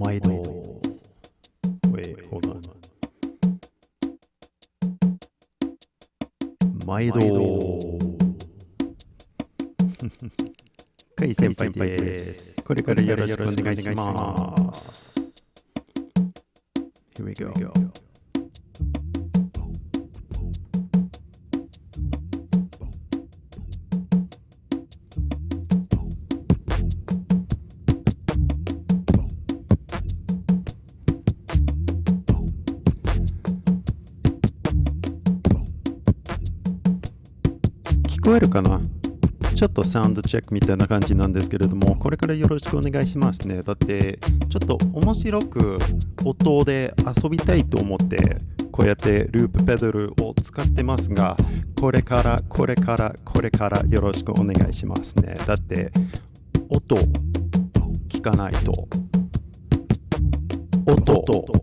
毎度。Wait, hold on. 毎度。かい先輩です。これからよろしくお願いします。Here we go.聞こえるかな？ちょっとサウンドチェックみたいな感じなんですけれども、これからよろしくお願いしますね。だってちょっと面白く音で遊びたいと思ってこうやってループペダルを使ってますが、これからよろしくお願いしますね。だって音聞かないと音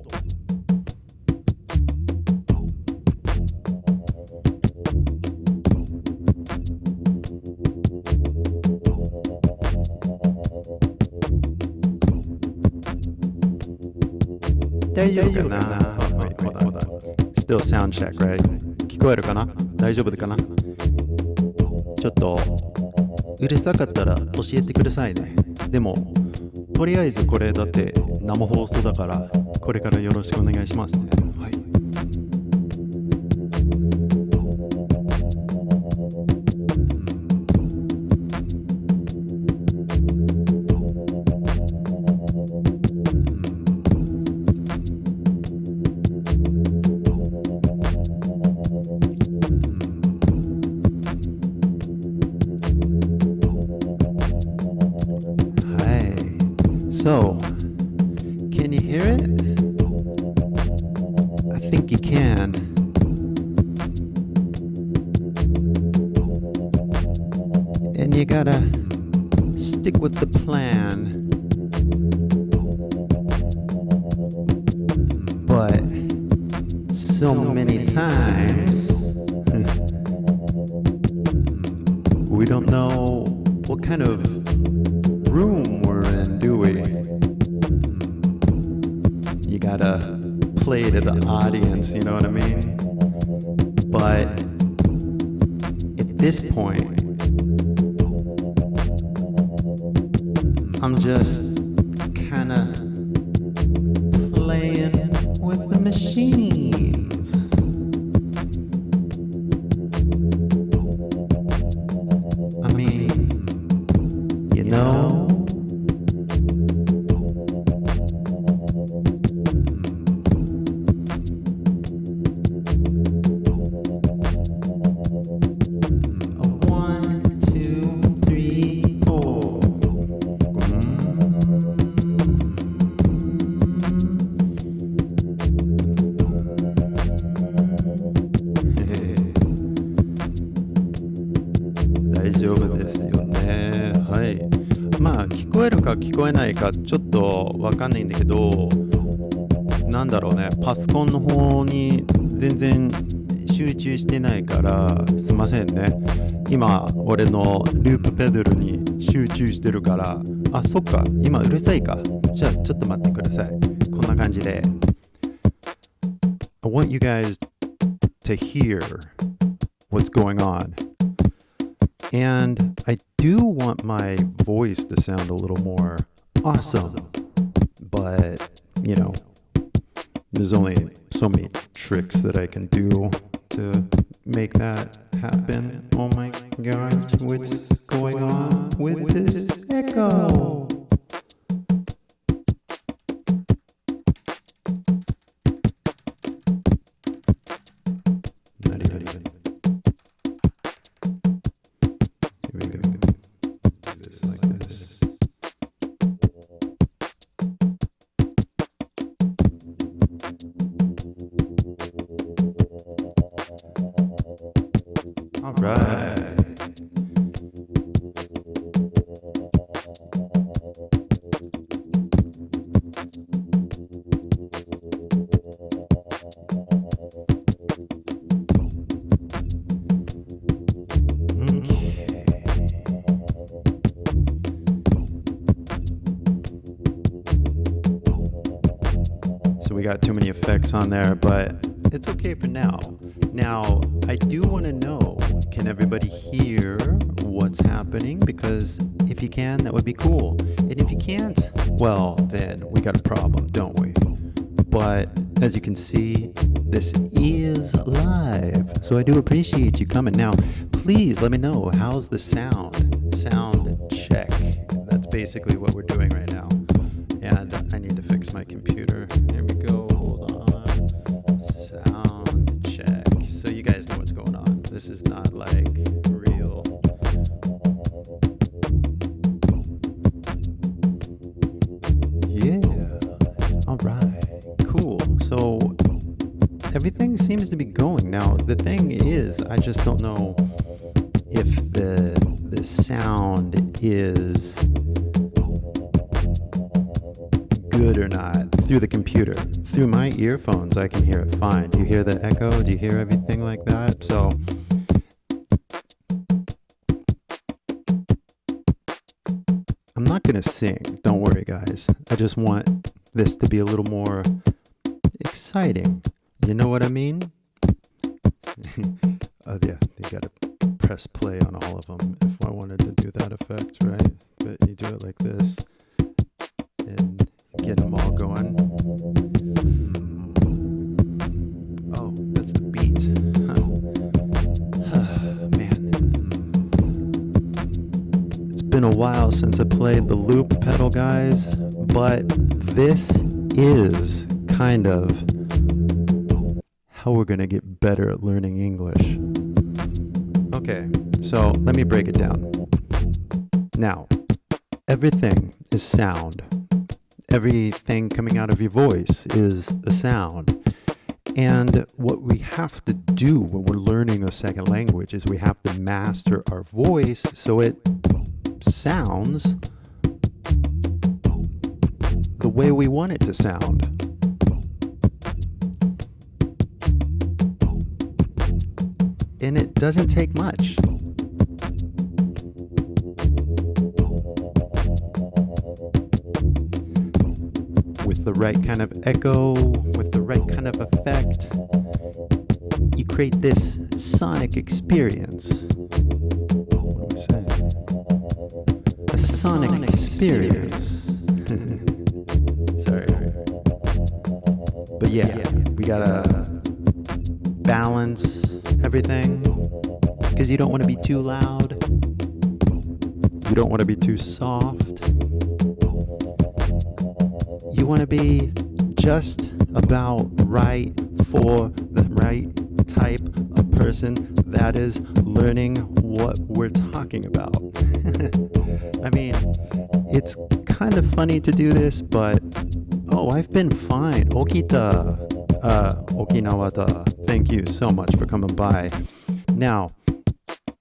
大丈夫かな？ Hold on. Still sound check, right? 聞こえるかな？大丈夫かな？ちょっとうるさかったら教えてくださいね。でもとりあえずこれだって生放送だからこれからよろしくお願いしますね。はい。So, can you hear it? I think you can. And you gotta stick with the plan. But so many times, we don't know what kind of room we're in, do we? You gotta play to the audience, you know what I mean? But at this point, I'm just kinda playing with the machines. I mean, you know,大丈夫ですよね。はい。まあ聞こえるか聞こえないかちょっとわかんないんだけど、なんだろうね、パソコンの方に全然集中してないからすいませんね。今俺のループペダルに集中してるから、あ、そっか、今うるさいか。じゃあちょっと待ってください。こんな感じで。I want you guys to hear what's going on. And I do want my voice to sound a little more awesome. But, you know, there's only so many tricks that I can do to make that happen. Oh my gosh, what's going on with this echo? All right. we got too many effects on there, but it's okay for now. Now, I do want to know, can everybody hear what's happening? Because if you can, that would be cool. And if you can't, well, then we got a problem, don't we? But as you can see, this is live. So I do appreciate you coming. Now, please let me know, how's the sound? Sound check. That's basically what we're doing right now. And I need to fix my computer. Here we go. Hold on. Sound check. So you guys know what's going on. This is not like real. Yeah. All right. Cool. So everything seems to be going. Now, the thing is, I just don't know if the sound is good or not through the computer. Through my earphones, I can hear it fine. Do you hear the echo? Do you hear everything like that? So I'm not going to sing. Don't worry, guys. I just want this to be a little more exciting. You know what I mean? Oh, yeah, you got to press play on all of them if I wanted to do that effect, right? But you do it like this and get them all going. Oh, that's the beat. Man. It's been a while since I played the loop pedal, guys, but this is kind of how we're going to get better at learning English. Okay, so let me break it down. Now, everything is sound. Everything coming out of your voice is a sound. And what we have to do when we're learning a second language is we have to master our voice so it sounds the way we want it to sound. And it doesn't take much. With the right kind of echo, with the right kind of effect, you create this sonic experience. What am I saying? A sonic experience. Sorry. But yeah, we gotta balance everything, because you don't want to be too loud, you don't want to be too soft, you want to be just about right for the right type of person that is learning what we're talking about. I mean, it's kind of funny to do this, but I've been fine. Okita. Okinawa-da. Thank you so much for coming by. Now,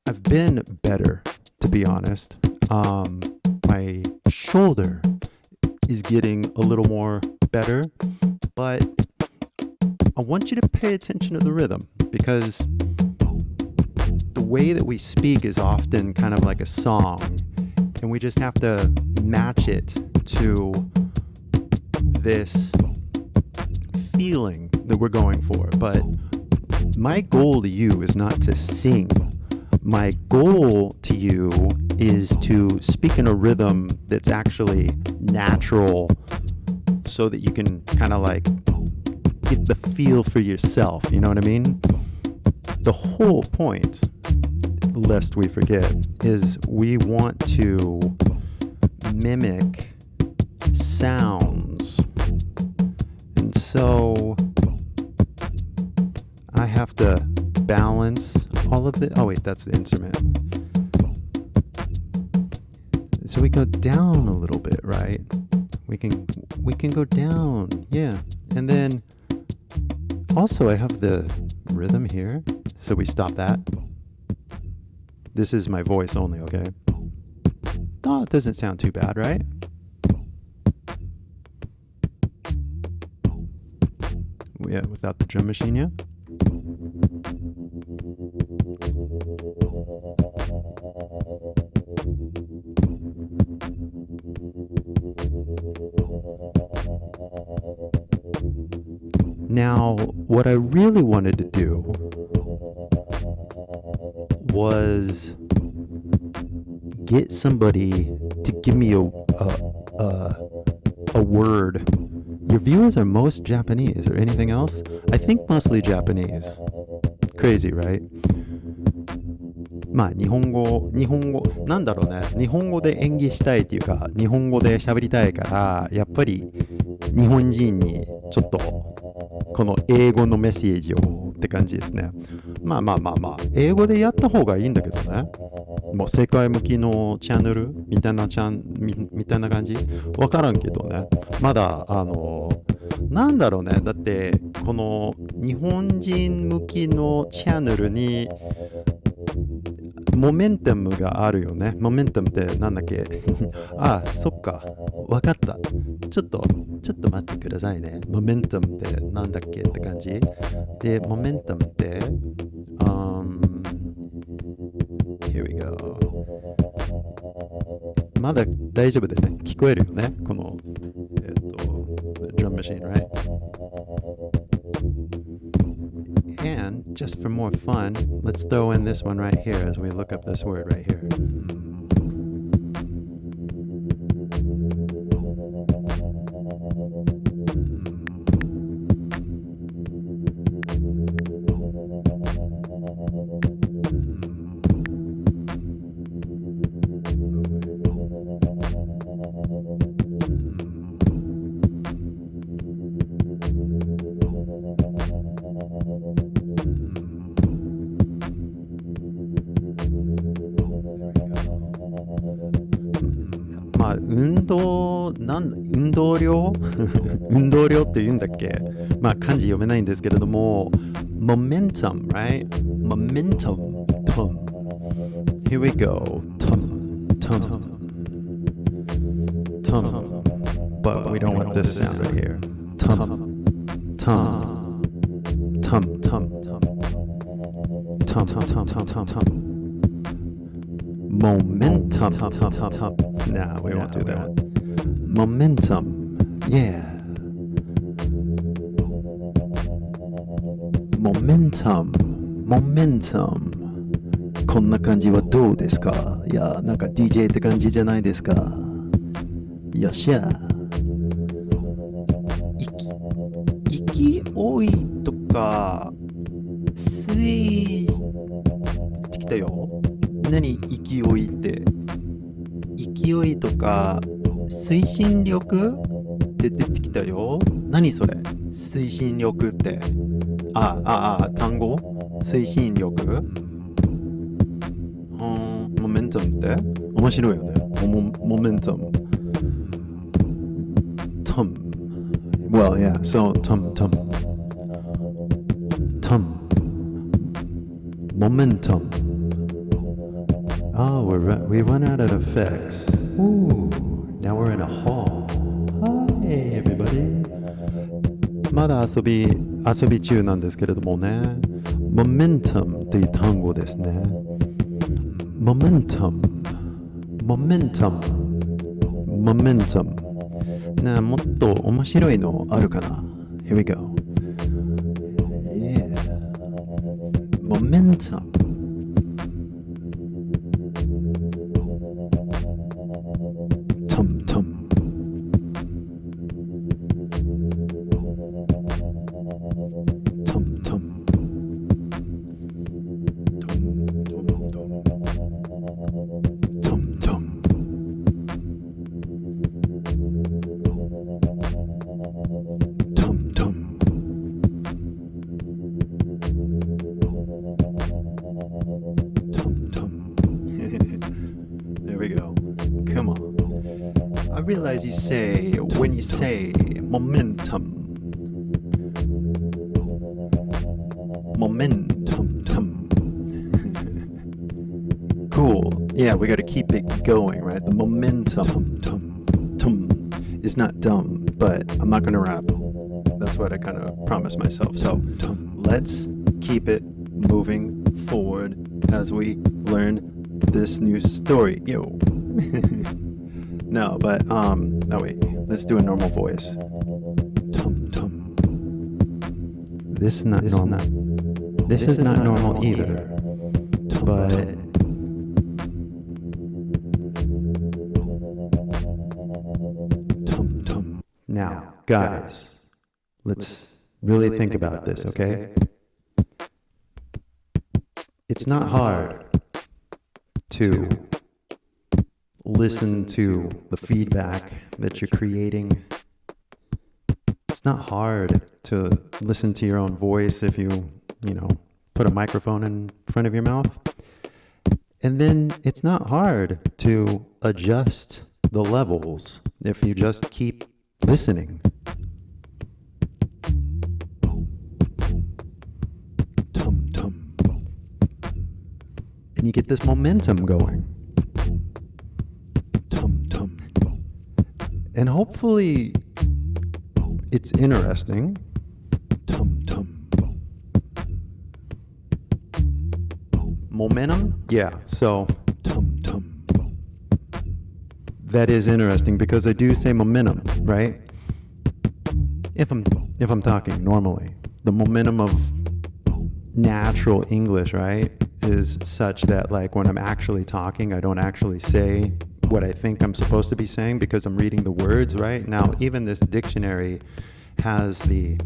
I've been better, to be honest. My shoulder is getting a little more better, but I want you to pay attention to the rhythm, because the way that we speak is often kind of like a song, and we just have to match it to this feeling that we're going for. But my goal to you is not to sing. My goal to you is to speak in a rhythm that's actually natural, so that you can kind of like get the feel for yourself. You know what I mean? The whole point, lest we forget, is we want to mimic sounds. And so I have to balance all of the... Oh, wait, that's the instrument. So we go down a little bit, right? We can go down, yeah. And then also I have the rhythm here. So we stop that. This is my voice only, okay? Oh, it doesn't sound too bad, right? Yeah, without the drum machine, yeah? Now, what I really wanted to do was get somebody to give me a word. Your viewers are most Japanese or anything else? I think mostly Japanese. Crazy, right? まあ日本語なんだろうね、日本語で演技したいっていうか日本語で喋りたいからやっぱり日本人にちょっとこの英語のメッセージをって感じですね。まあ英語でやった方がいいんだけどね、もう世界向きのチャンネルみたいな感じわからんけどね、まだなんだろうね、だってこの日本人向きのチャンネルにモメンタムがあるよね。モメンタムってなんだっけあ、そっか。わかった。ちょっと待ってくださいね。モメンタムってなんだっけって感じ。で、モメンタムって、Here we go. まだ大丈夫でね。聞こえるよね。この、drum machine, right?And just for more fun, let's throw in this one right here as we look up this word right here.運動量って言うんだっけ、まあ漢字読めないんですけれども momentum, right? momentum here we go but we don't want this sound right here momentum nah, we won't do that momentum yeah momentum こんな感じはどうですか？いや、なんか DJ って感じじゃないですか？よっしゃ勢いとか水ってきたよ。何勢いって勢いとか推進力って出てきたよ。何それ推進力って単語推進力モメンタムって面白いよね。モメンタムWell, yeah, so momentum. Oh, we run out of effects. Ooh, now we're in a hall. Hi, everybody. まだ遊び中なんですけれどもね。momentum っていう単語ですね。momentum. なあ、もっと面白いのあるかな Here we go. Yeah. Momentum. Tum. I realize when you say momentum. Cool. Yeah, we got to keep it going, right? The momentum. It's not dumb, but I'm not going to rap. That's what I kind of promised myself. So let's keep it moving forward as we learn this new story. Yo. No, but wait. Let's do a normal voice. this is not normal. This is not normal either. But now, guys, let's really think about this, okay? It's not hard to listen to the feedback that you're creating. It's not hard to listen to your own voice if you put a microphone in front of your mouth. And then it's not hard to adjust the levels if you just keep listening. And you get this momentum going. And hopefully it's interesting. Momentum? Yeah, so that is interesting because I do say momentum, right? If I'm talking normally, the momentum of natural English, right, is such that like when I'm actually talking, I don't actually say what I think I'm supposed to be saying because I'm reading the words, right? Now, even this dictionary has the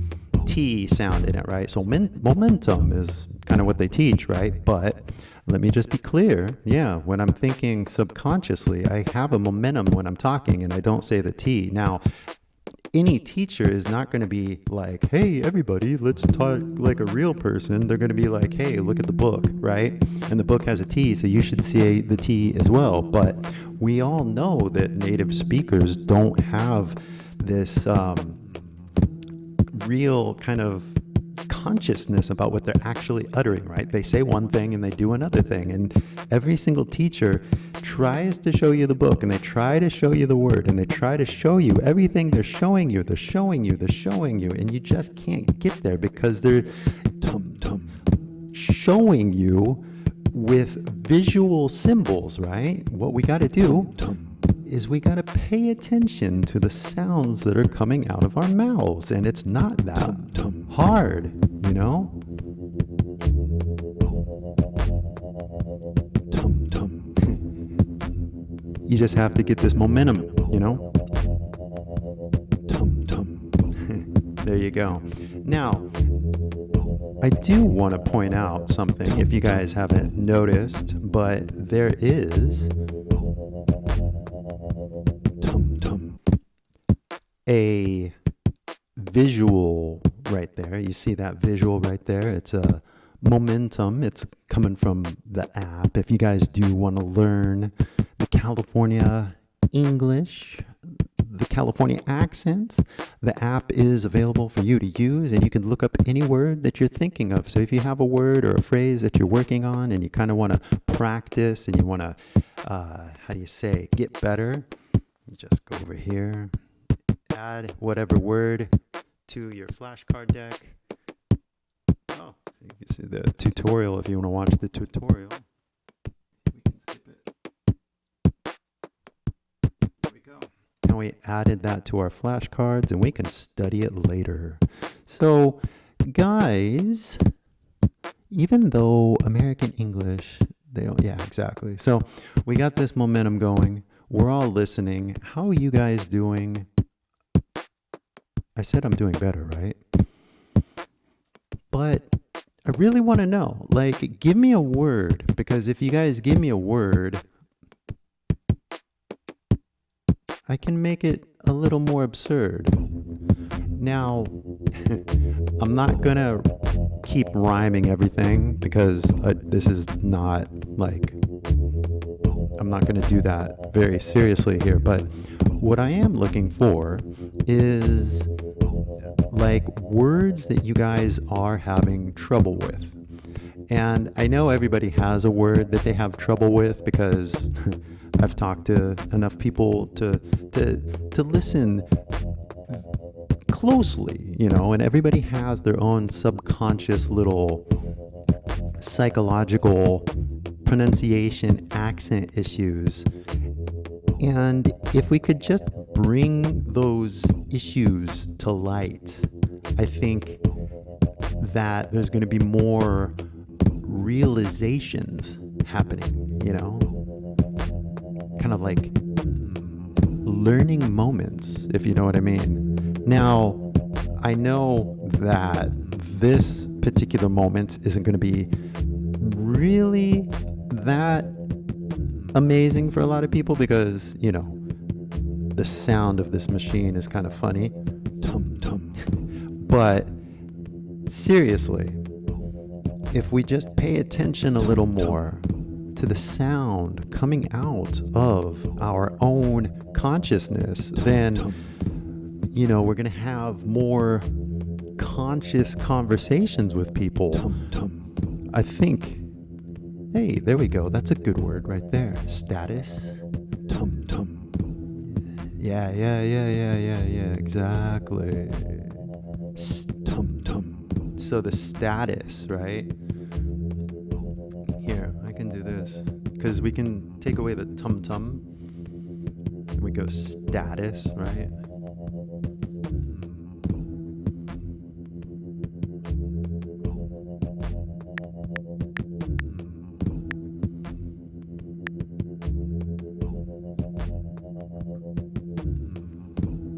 T sound in it, right? So momentum is kind of what they teach, right? But let me just be clear. Yeah, when I'm thinking subconsciously, I have a momentum when I'm talking and I don't say the T. Now, any teacher is not going to be like, hey, everybody, let's talk like a real person. They're going to be like, hey, look at the book, right? And the book has a T, so you should say the T as well. But we all know that native speakers don't have this real kind of consciousness about what they're actually uttering, right? They say one thing and they do another thing. And every single teacher tries to show you the book and they try to show you the word and they try to show you everything they're showing you, and you just can't get there because they're showing you with visual symbols, right? What we got to do is we got to pay attention to the sounds that are coming out of our mouths, and it's not that hard, you know? You just have to get this momentum, you know? There you go. Now, I do want to point out something, if you guys haven't noticed, but there is a visual right there. You see that visual right there? It's a momentum. It's coming from the app. If you guys do want to learn the California English, the California accent, the app is available for you to use, and you can look up any word that you're thinking of. So if you have a word or a phrase that you're working on and you kind of want to practice and you want to, get better, you just go over here, add whatever word to your flashcard deck. Oh, you can see the tutorial if you want to watch the tutorial. We can skip it. There we go. And we added that to our flashcards and we can study it later. So, guys, even though American English, they don't, yeah, exactly. So we got this momentum going. We're all listening. How are you guys doing? I said I'm doing better, right? But I really want to know, like, give me a word, because if you guys give me a word, I can make it a little more absurd. Now, I'm not going to keep rhyming everything because this is not like, I'm not going to do that very seriously here. But what I am looking for is like words that you guys are having trouble with. And I know everybody has a word that they have trouble with because I've talked to enough people to listen closely, you know, and everybody has their own subconscious little psychological pronunciation, accent issues. And if we could just bring those issues to light, I think that there's going to be more realizations happening, you know? Kind of like learning moments, if you know what I mean. Now, I know that this particular moment isn't going to be really that amazing for a lot of people because, you know, the sound of this machine is kind of funny. Tum tum. But seriously, if we just pay attention a little more to the sound coming out of our own consciousness, then, you know, we're going to have more conscious conversations with people. I think, hey, there we go. That's a good word right there. Status. Yeah, exactly. So the status, right? Here, I can do this. Because we can take away the tum-tum. And we go status, right?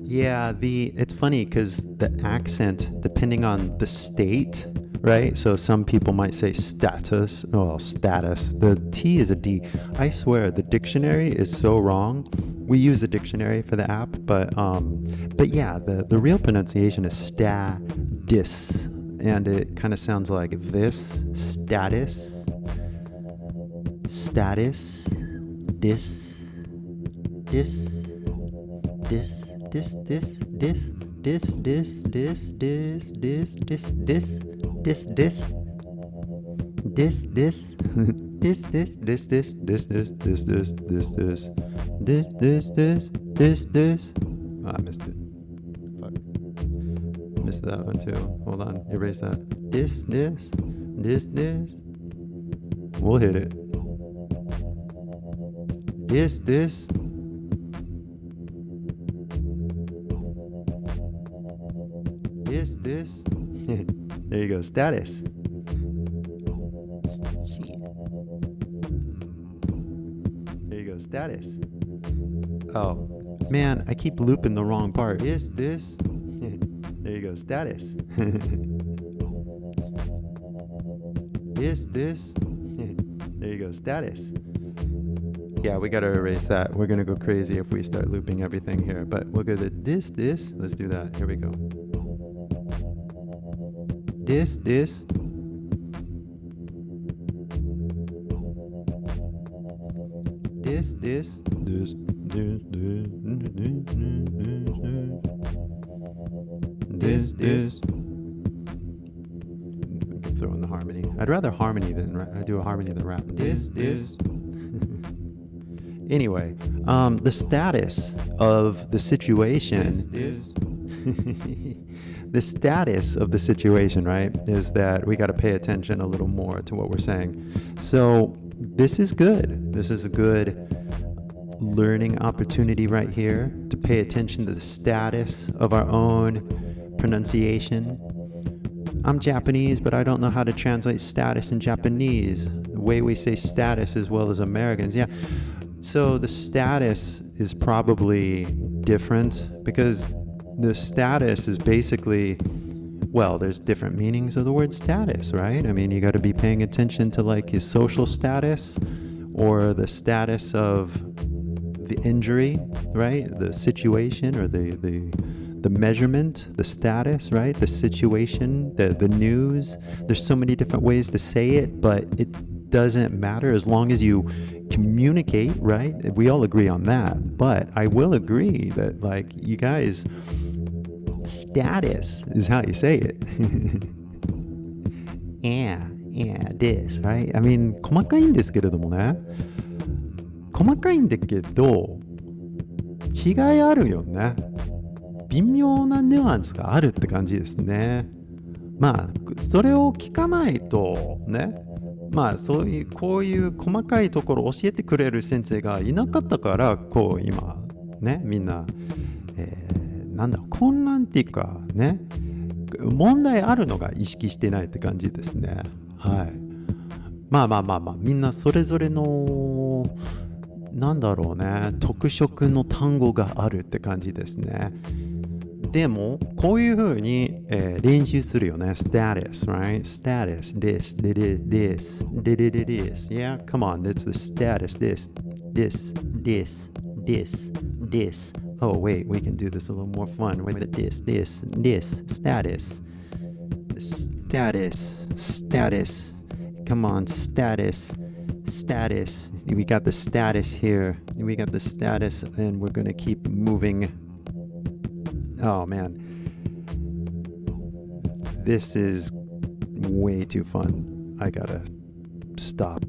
Yeah, it's funny because the accent, depending on the state, right? So some people might say status. The T is a D. I swear the dictionary is so wrong. We use the dictionary for the app, but yeah, the real pronunciation is status, and it kind of sounds like this: status, this. Oh, I missed it. Fuck. Missed that one too. Hold on. Erase that. This. We'll hit it. This. There you go. Status. There you go. Status. Oh, man, I keep looping the wrong part. This. There you go. Status. This. There you go. Status. Yeah, we gotta erase that. We're gonna go crazy if we start looping everything here. But we'll go to this. Let's do that. Here we go. This. I can throw in the harmony. I'd rather harmony than I do a harmony than rap. This. Anyway, the status of the situation. The status of the situation, right, is that we got to pay attention a little more to what we're saying. So this is good. This is a good learning opportunity right here to pay attention to the status of our own pronunciation. I'm Japanese, but I don't know how to translate status in Japanese. The way we say status as well as Americans. Yeah. So the status is probably different because the status is basically, well, there's different meanings of the word status, right? I mean, you got to be paying attention to like his social status or the status of the injury, right? The situation or the measurement, the status, right? The situation, the news. There's so many different ways to say it, but it doesn't matter as long as you communicate, right? We all agree on that. But I will agree that, like, you guys, status is how you say it. this, right? I mean, 細かいんですけれどもね。細かいんだけど、違いあるよね。微妙なニュアンスがあるって感じですね。まあ、それを聞かないとね、まあそういうこういう細かいところを教えてくれる先生がいなかったから、こう今ね、みんな、なんだ混乱っていうかね、問題あるのが意識してないって感じですね。はい。まあ、みんなそれぞれのなんだろうね、特色の単語があるって感じですね。でもこういう風に、練習するよね。status, right? Status, this, this, this. Yeah, come on, that's the status. This. Oh, wait, we can do this a little more fun. Wait, this. Status. Status. Come on, status. We got the status here. We got the status, and we're gonna keep moving. Oh man, this is way too fun. I gotta stop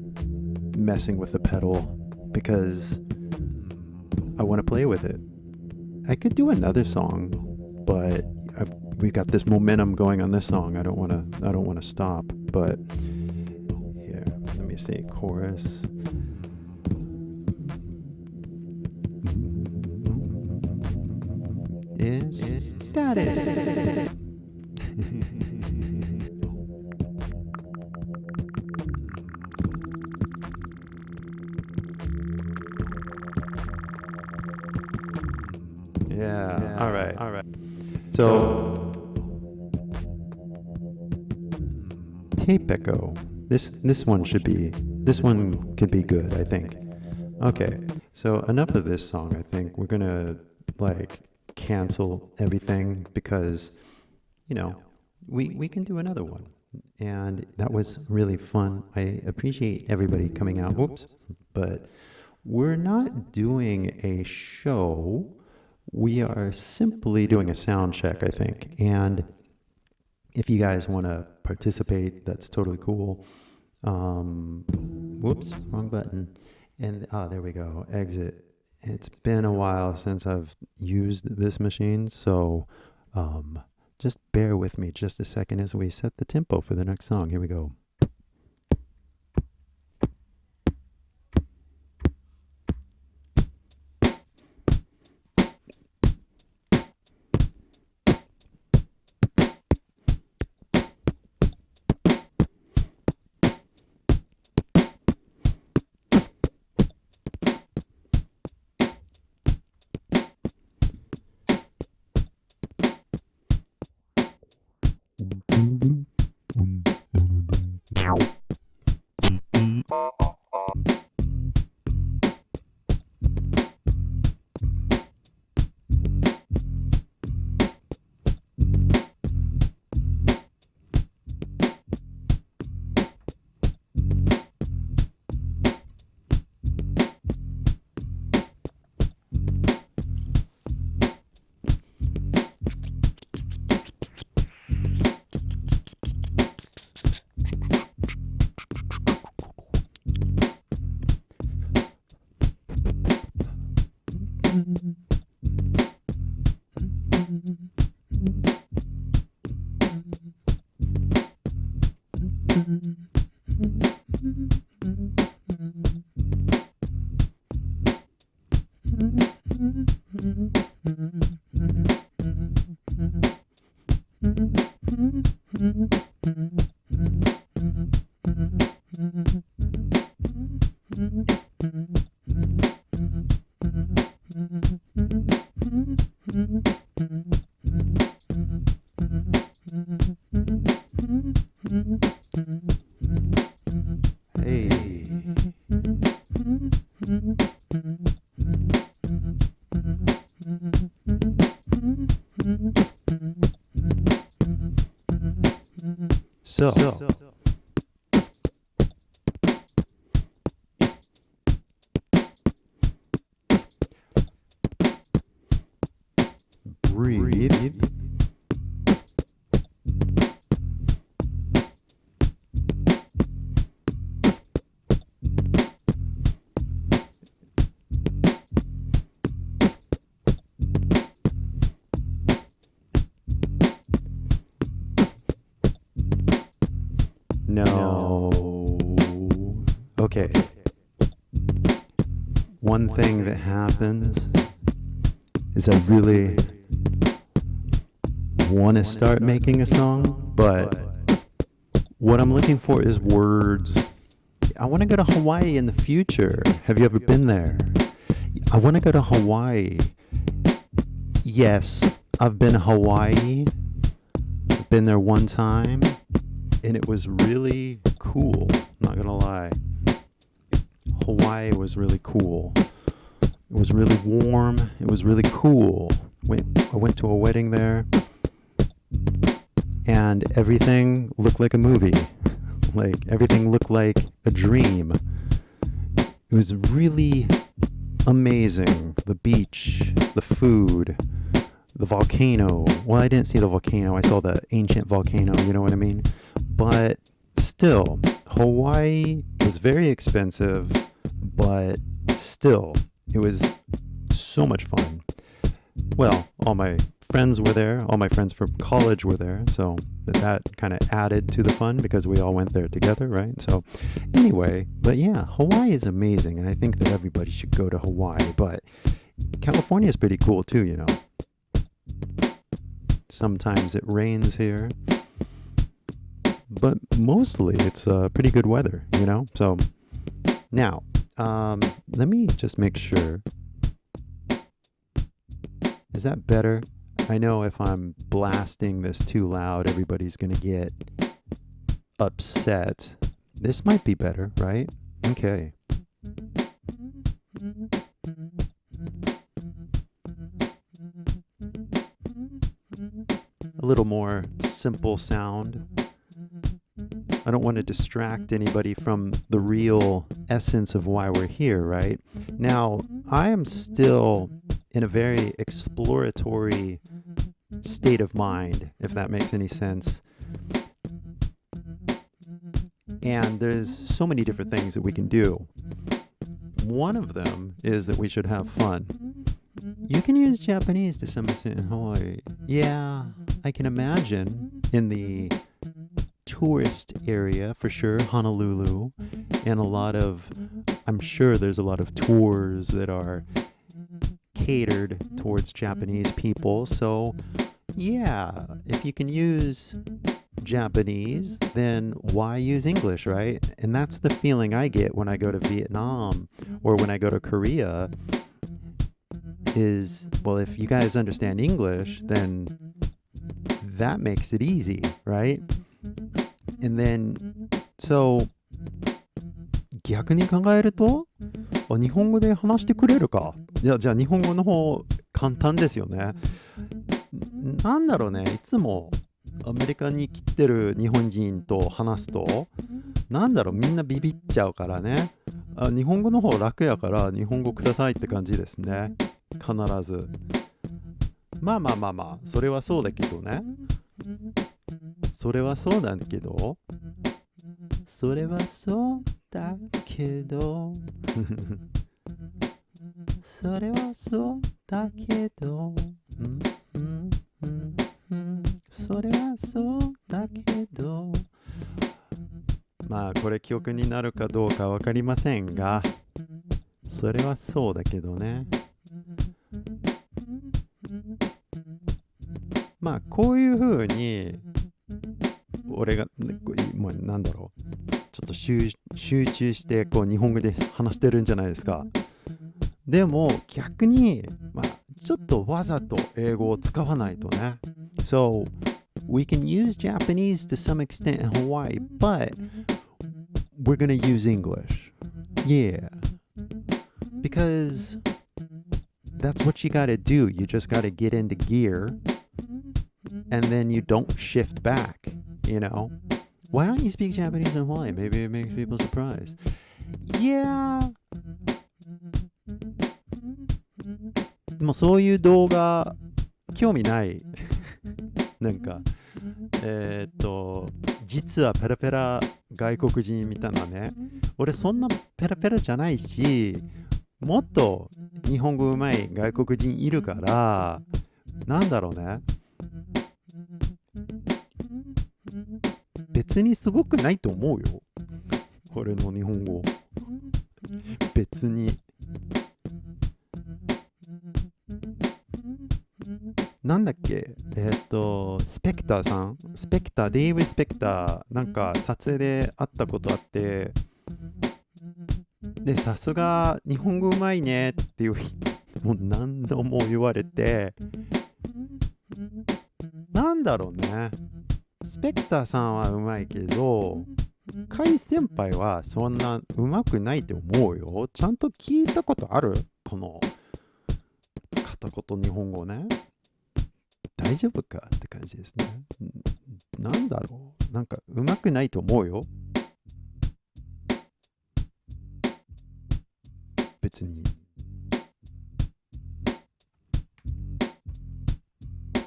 messing with the pedal because I want to play with it. I could do another song, but we got this momentum going on this song. I don't want to stop. But here, let me see, chorus. Is status. Yeah. All right. So tape echo. This one could be good, I think. Okay. So enough of this song. I think we're gonna cancel everything because we can do another one. And that was really fun. I appreciate everybody coming out. Whoops. But we're not doing a show. We are simply doing a sound check, I think. And if you guys want to participate, that's totally cool. Whoops, wrong button. And there we go. Exit. It's been a while since I've used this machine, so just bear with me just a second as we set the tempo for the next song. Here we go. So breathe. No. Okay. One thing that happens is I really want to start making a song, but what I'm looking for is words. I want to go to Hawaii in the future. Have you ever been there? I want to go to Hawaii. Yes, I've been to Hawaii. I've been there one time, and it was really cool. Not gonna lie. Hawaii was really cool. It was really warm. It was really cool. I went to a wedding there, and everything looked like a movie. Like, everything looked like a dream. It was really amazing. The beach, the food, the volcano. Well, I didn't see the volcano. I saw the ancient volcano, you know what I mean? But still, Hawaii was very expensive, but still, it was so much fun. Well, all my friends were there. All my friends from college were there. So that kind of added to the fun because we all went there together, right? So anyway, but yeah, Hawaii is amazing. And I think that everybody should go to Hawaii. But California is pretty cool too, you know. Sometimes it rains here. But mostly it's pretty good weather, you know. So now, let me just make sure. Is that better? I know if I'm blasting this too loud, everybody's going to get upset. This might be better, right? Okay. A little more simple sound. I don't want to distract anybody from the real essence of why we're here, right? Now, I am still in a very exploratory state of mind, if that makes any sense. And there's so many different things that we can do. One of them is that we should have fun. You can use Japanese to some extent in Hawaii. Yeah, I can imagine in the tourist area for sure, Honolulu, and I'm sure there's a lot of tours that are catered towards Japanese people. So yeah, if you can use Japanese, then why use English, right? And that's the feeling I get when I go to Vietnam or when I go to Korea is, well, if you guys understand English, then that makes it easy, right? And then, so 逆に考えると、日本語で話してくれるか。じゃあ日本語の方簡単ですよね。なんだろうね、いつもアメリカに来てる日本人と話すと、なんだろう、みんなビビっちゃうからね。日本語の方楽やから日本語くださいって感じですね。必ず。まあ、それはそうだけどね。それはそうだけど。それはそうだけど。それはそうだけど。それはそうだけど。まあこれ記憶になるかどうかわかりませんが、それはそうだけどね。まあこういう風に俺がもうなんだろう、ちょっと集中してこう日本語で話してるんじゃないですか。でも逆にまあちょっとわざと英語を使わないとね。So we can use Japanese to some extent in Hawaii, but we're gonna use English. Yeah, because that's what you gotta do. You just gotta get into gear, and then you don't shift back. You know, why don't you speak Japanese in Hawaii? Maybe it makes people surprised. Yeah. でもそういう動画興味ないなんか実はペラペラ外国人みたいなね、俺そんなペラペラじゃないし、もっと日本語うまい外国人いるから、なんだろうね、別にすごくないと思うよ、俺の日本語。別になんだっけスペクターさんデイブ・スペクター、なんか撮影で会ったことあって、で、さすが日本語うまいねっていう、もう何度も言われて、なんだろうね。スペクターさんはうまいけど、カイ先輩はそんなうまくないと思うよ。ちゃんと聞いたことある？この片言日本語ね。大丈夫かって感じですね。なんだろう。なんかうまくないと思うよ。別に。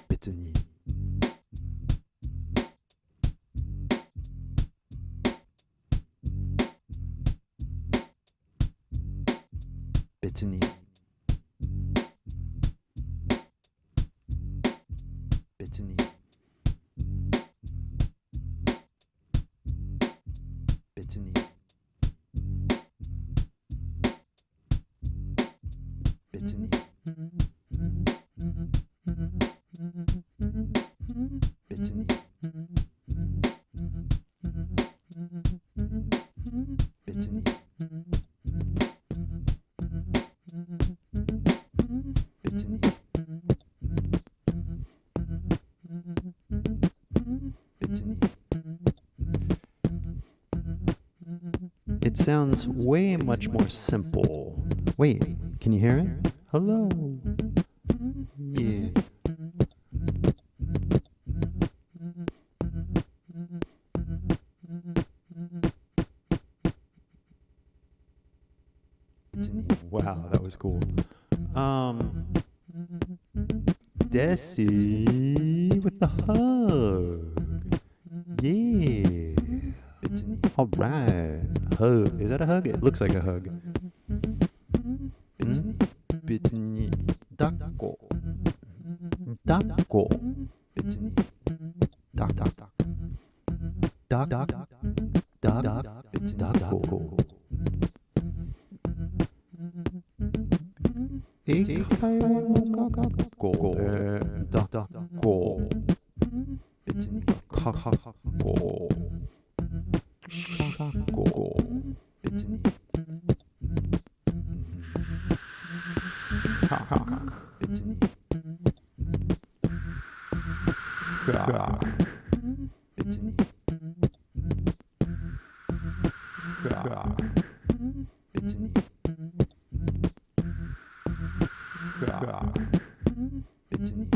別に。別に。別に。別に。別に。別に。別に。別に。It sounds way much more simple. Wait, can you hear it? Hello. Yeah. Wow, that was cool. Desi with the hug. Yeah. All right. Hug. Is that a hug? It looks like a hug. 別に抱っこ抱っこ別に抱っこ抱っこ英会話の学校で抱っこ別にかっこ別に別に別に別に別に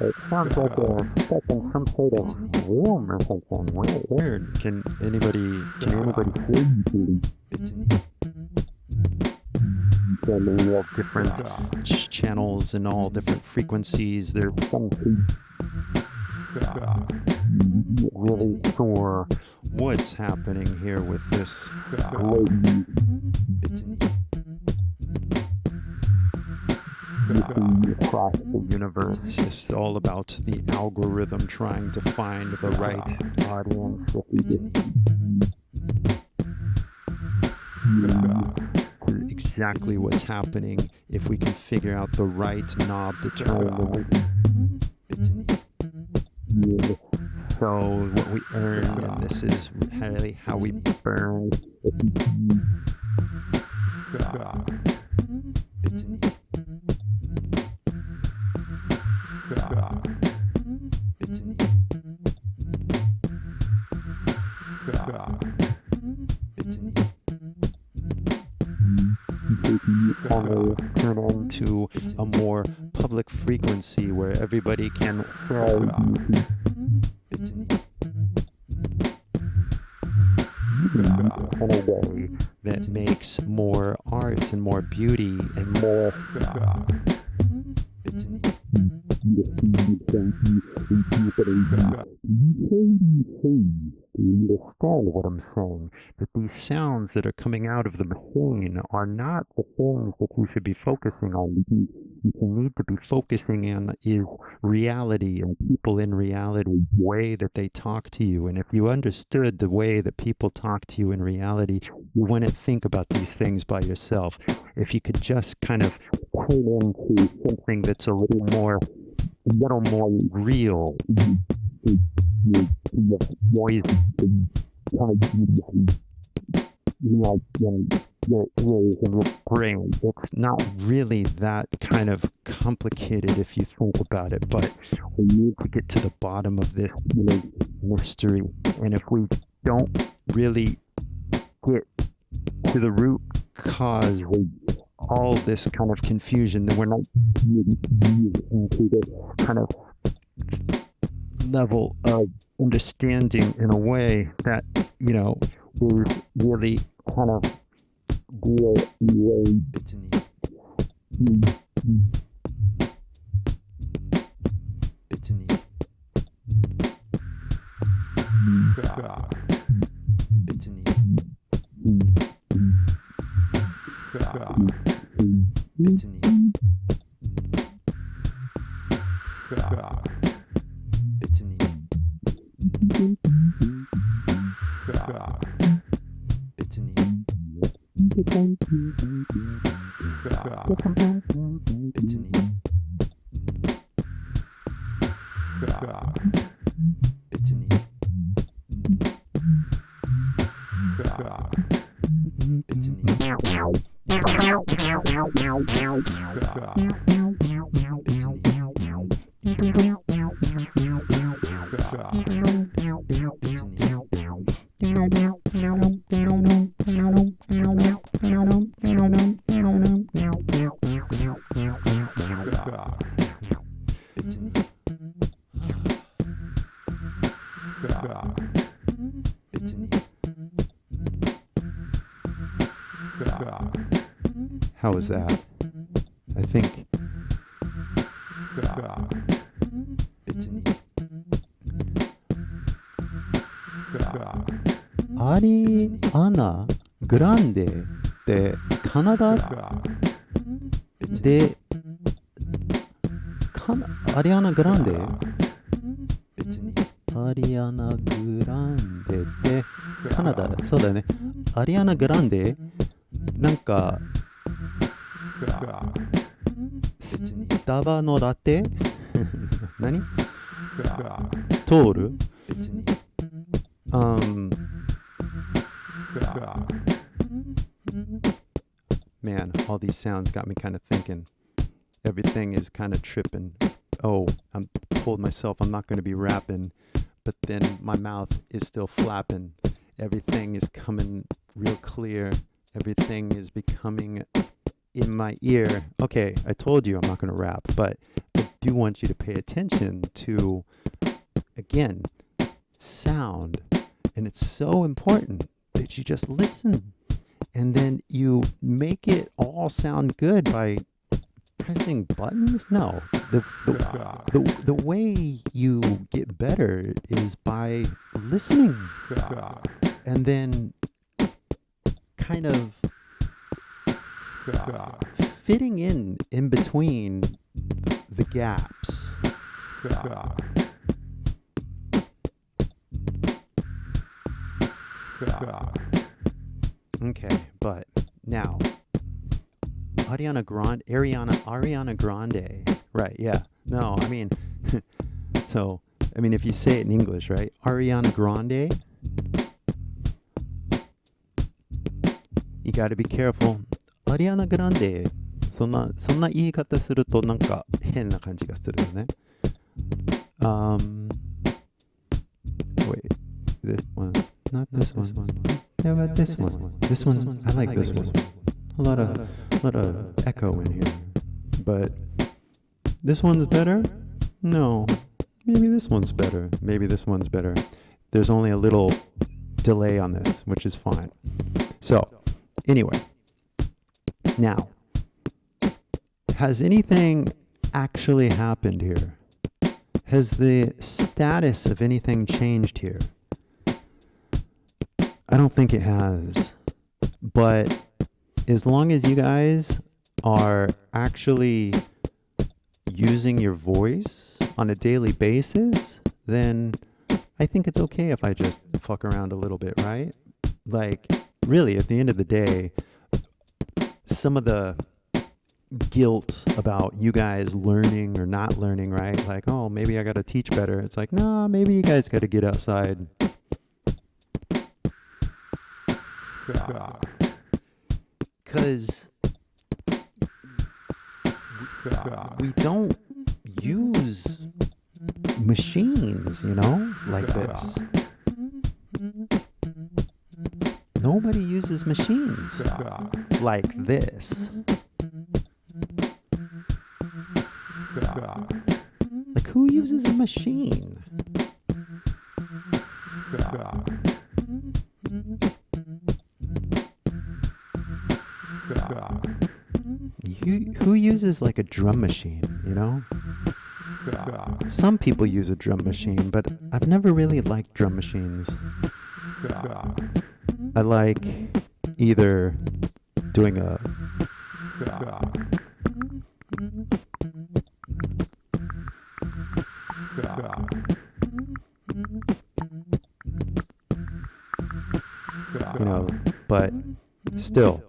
It sounds like they're stuck in some sort of room or something. Weird. Can anybody hear you? We have different channels and all different frequencies. They're really sure what's happening here with this. Across the universe, it's all about the algorithm trying to find the right audience. Exactly what's happening if we can figure out the right knob to turn. So what we earn, and this is really how we burn. Turn into a more public frequency where everybody can in a way that makes more art and more beauty and more you understand what I'm saying, that these sounds that are coming out of the machine are not the things that you should be focusing on. You need to be focusing on is reality and people in reality, the way that they talk to you. And if you understood the way that people talk to you in reality, you wouldn't think about these things by yourself. If you could just kind of tune into something that's a little more real, your voice like your ears and your brain. It's not really that kind of complicated if you think about it, but we need to get to the bottom of this mystery. And if we don't really get to the root cause of all this kind of confusion, then we're not really into this kind of level of understanding in a way that, is really kind of real way. How was that? I thinkアリアナ・グランデってカナダでアリアナ・グランデってカナダ、そうだよね。アリアナ・グランデなんかスタバのラテ何通るMan, all these sounds got me kind of thinking. Everything is kind of tripping. Oh, I told myself I'm not going to be rapping, but then my mouth is still flapping. Everything is coming real clear. Everything is becoming in my ear. Okay, I told you I'm not going to rap, but I do want you to pay attention to, again, sound. And it's so important that you just listen. And then you make it all sound good by pressing buttons? No. The way you get better is by listening. And then kind of fitting in between the gaps. Okay, but now Ariana Grande. Right, yeah. No, I mean if you say it in English, right? Ariana Grande. You gotta be careful. Ariana Grande. そんな言い方するとなんか変な感じがするよね。Wait, this one. Not this one. Yeah, but this one. This one, I like this one. A lot of echo in here. But this one's better? No. Maybe this one's better. Maybe this one's better. There's only a little delay on this, which is fine. So, anyway, now, has anything actually happened here? Has the status of anything changed here? I don't think it has. But as long as you guys are actually using your voice on a daily basis, then I think it's okay if I just fuck around a little bit, right? Like, really, at the end of the day, some of the guilt about you guys learning or not learning, right? Like, oh, maybe I got to teach better. It's like, nah, maybe you guys got to get outside. Because we don't use machines, you know, like this. Nobody uses machines like this. Like, who uses a machine? Who uses like a drum machine, you know? Some people use a drum machine, but I've never really liked drum machines. I like either doing a you know, but still,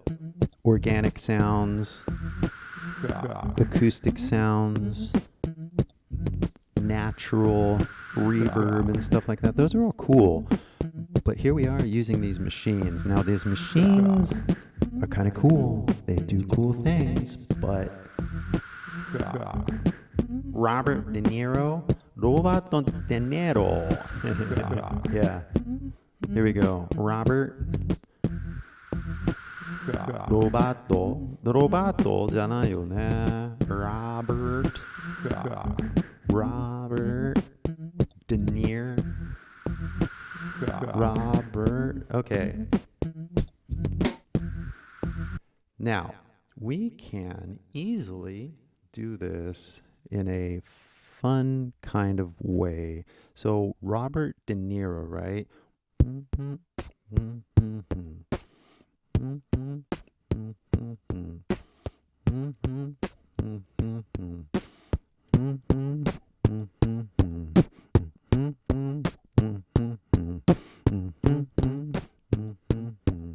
organic sounds, acoustic sounds, natural reverb and stuff like that. Those are all cool. But here we are using these machines. Now, these machines are kind of cool. They do cool things, but Robert De Niro, De Niro. Yeah. Here we go. Robert. Robato じゃないよね。Robert De Niro. Robert. Okay. Now, we can easily do this in a fun kind of way. So, Robert De Niro, right?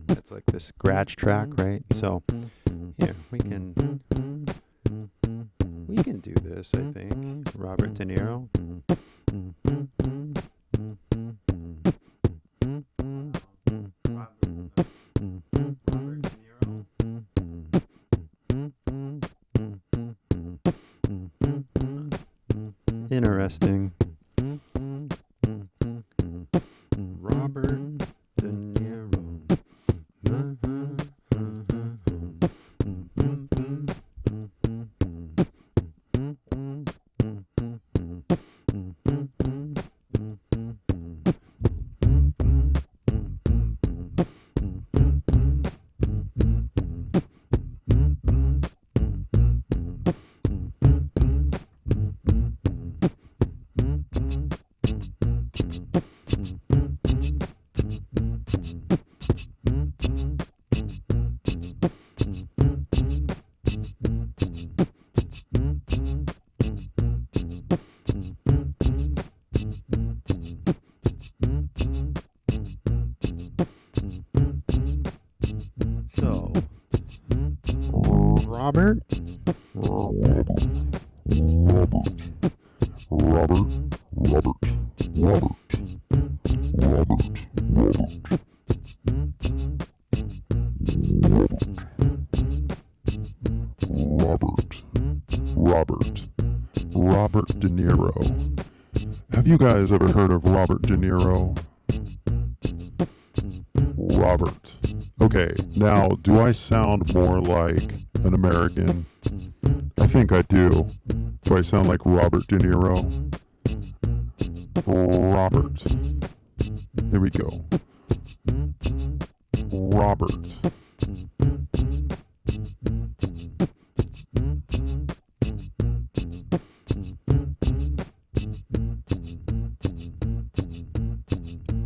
That's like the scratch track, right? So, here, we can do this, I think. Robert De Niro. Interesting. Robert De Niro. Robert. Robert De Niro. Have you guys ever heard of Robert De Niro? Robert. Okay, now, do I sound more like an American? I think I do. Do I sound like Robert De Niro? Robert. Here we go. Robert.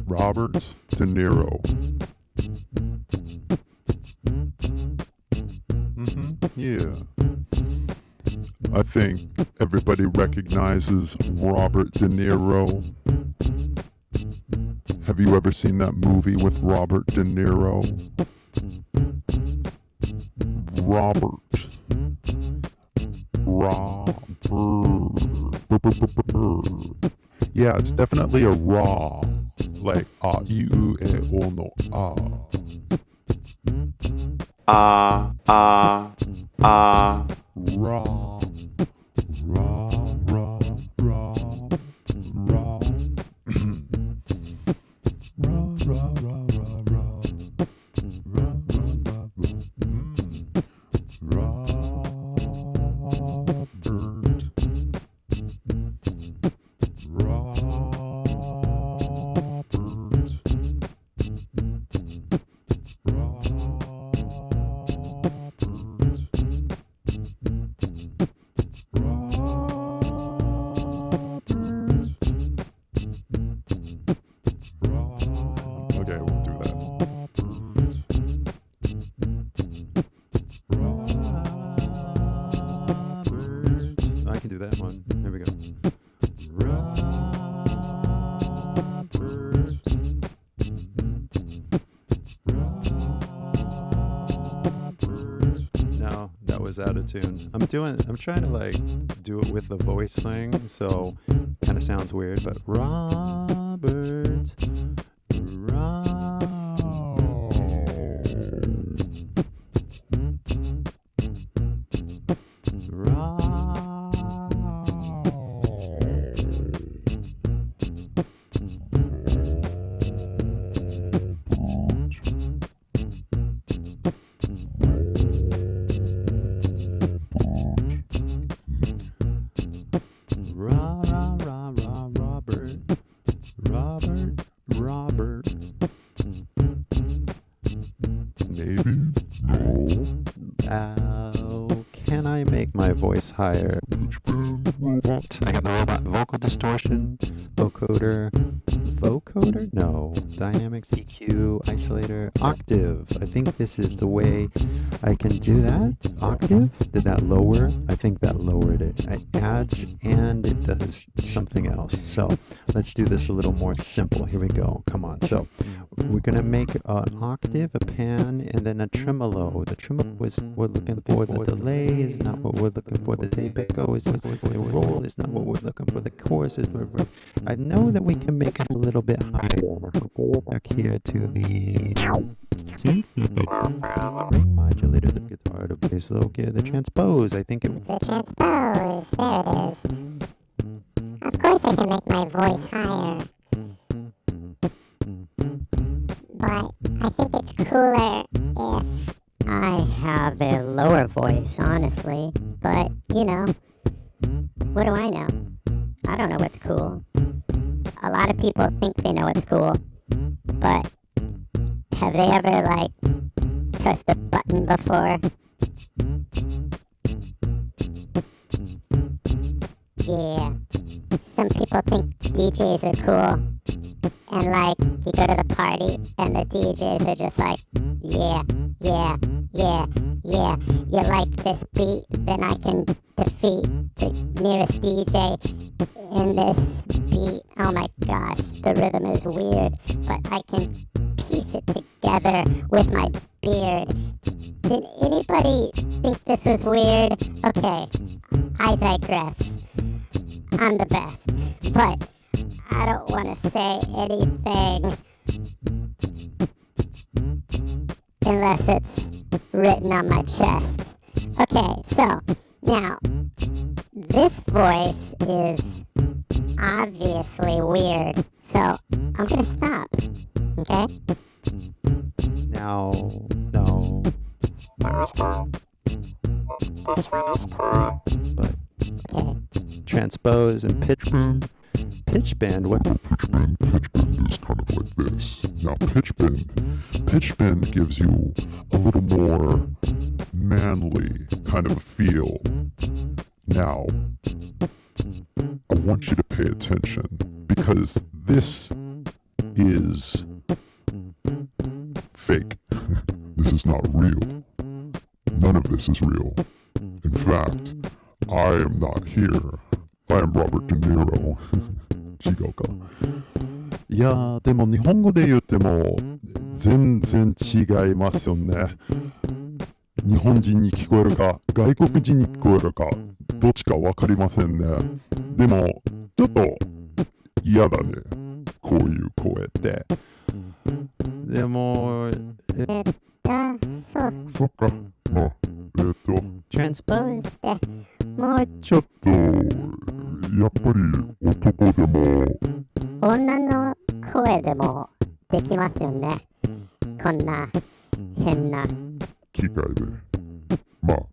Robert De Niro. Yeah. I think everybody recognizes Robert De Niro. Have you ever seen that movie with Robert De Niro? Robert. Yeah, it's definitely a raw. Like A-U-E-O no A. Raw. Out of tune. I'm trying to like do it with the voice thing, so kind of sounds weird, but Robert. Can I make my voice higher? I got the robot vocal distortion, vocoder, no, dynamics, EQ, isolator, octave. I think this is the way I can do that. Octave? Did that lower? I think that lowered it. It adds and it does something else. So let's do this a little more simple. Here we go. Come on. So we're going to make an octave, a pan, and then a tremolo. The tremolo is we're looking for. The delay is not what we're looking for. The tape echo is what the roll is not what we're looking for. The chorus is what we're. I know that we can make it a little bit higher. Back here to the synth, the ring modulator, the guitar, the bass, the low gear, the transpose. I think it's the transpose. There it is. Of course, I can make my voice higher. But I think it's cooler if I have a lower voice, honestly. But, you know, what do I know? I don't know what's cool. A lot of people think they know what's cool. But have they ever, like, pressed a button before? Yeah. Some people think DJs are cool. And like, you go to the party and the DJs are just like, yeah. You like this beat, then I can defeat the nearest DJ in this beat. Oh my gosh, the rhythm is weird, but I can piece it together with my beard. Did anybody think this was weird? Okay, I digress. I'm the best, but I don't want to say anything unless it's written on my chest. Okay, so now this voice is obviously weird, so I'm gonna stop. Okay? No. But okay. Transpose and pitch. Pitch bend, what? Pitch bend is kind of like this. Now pitch bend gives you a little more manly kind of feel. Now, I want you to pay attention because this is fake. This is not real. None of this is real. In fact, I am not here. I am Robert De Niro. 違うか。いやー、でも日本語で言っても全然違いますよね。日本人に聞こえるか、外国人に聞こえるか、どっちかわかりませんね。でも、ちょっと嫌だね。こういう声って。でも、そっか。まあ、Transpose ってもうちょっと、やっぱり男でも女の声でもできますよね。こんな変な機械で。まあ、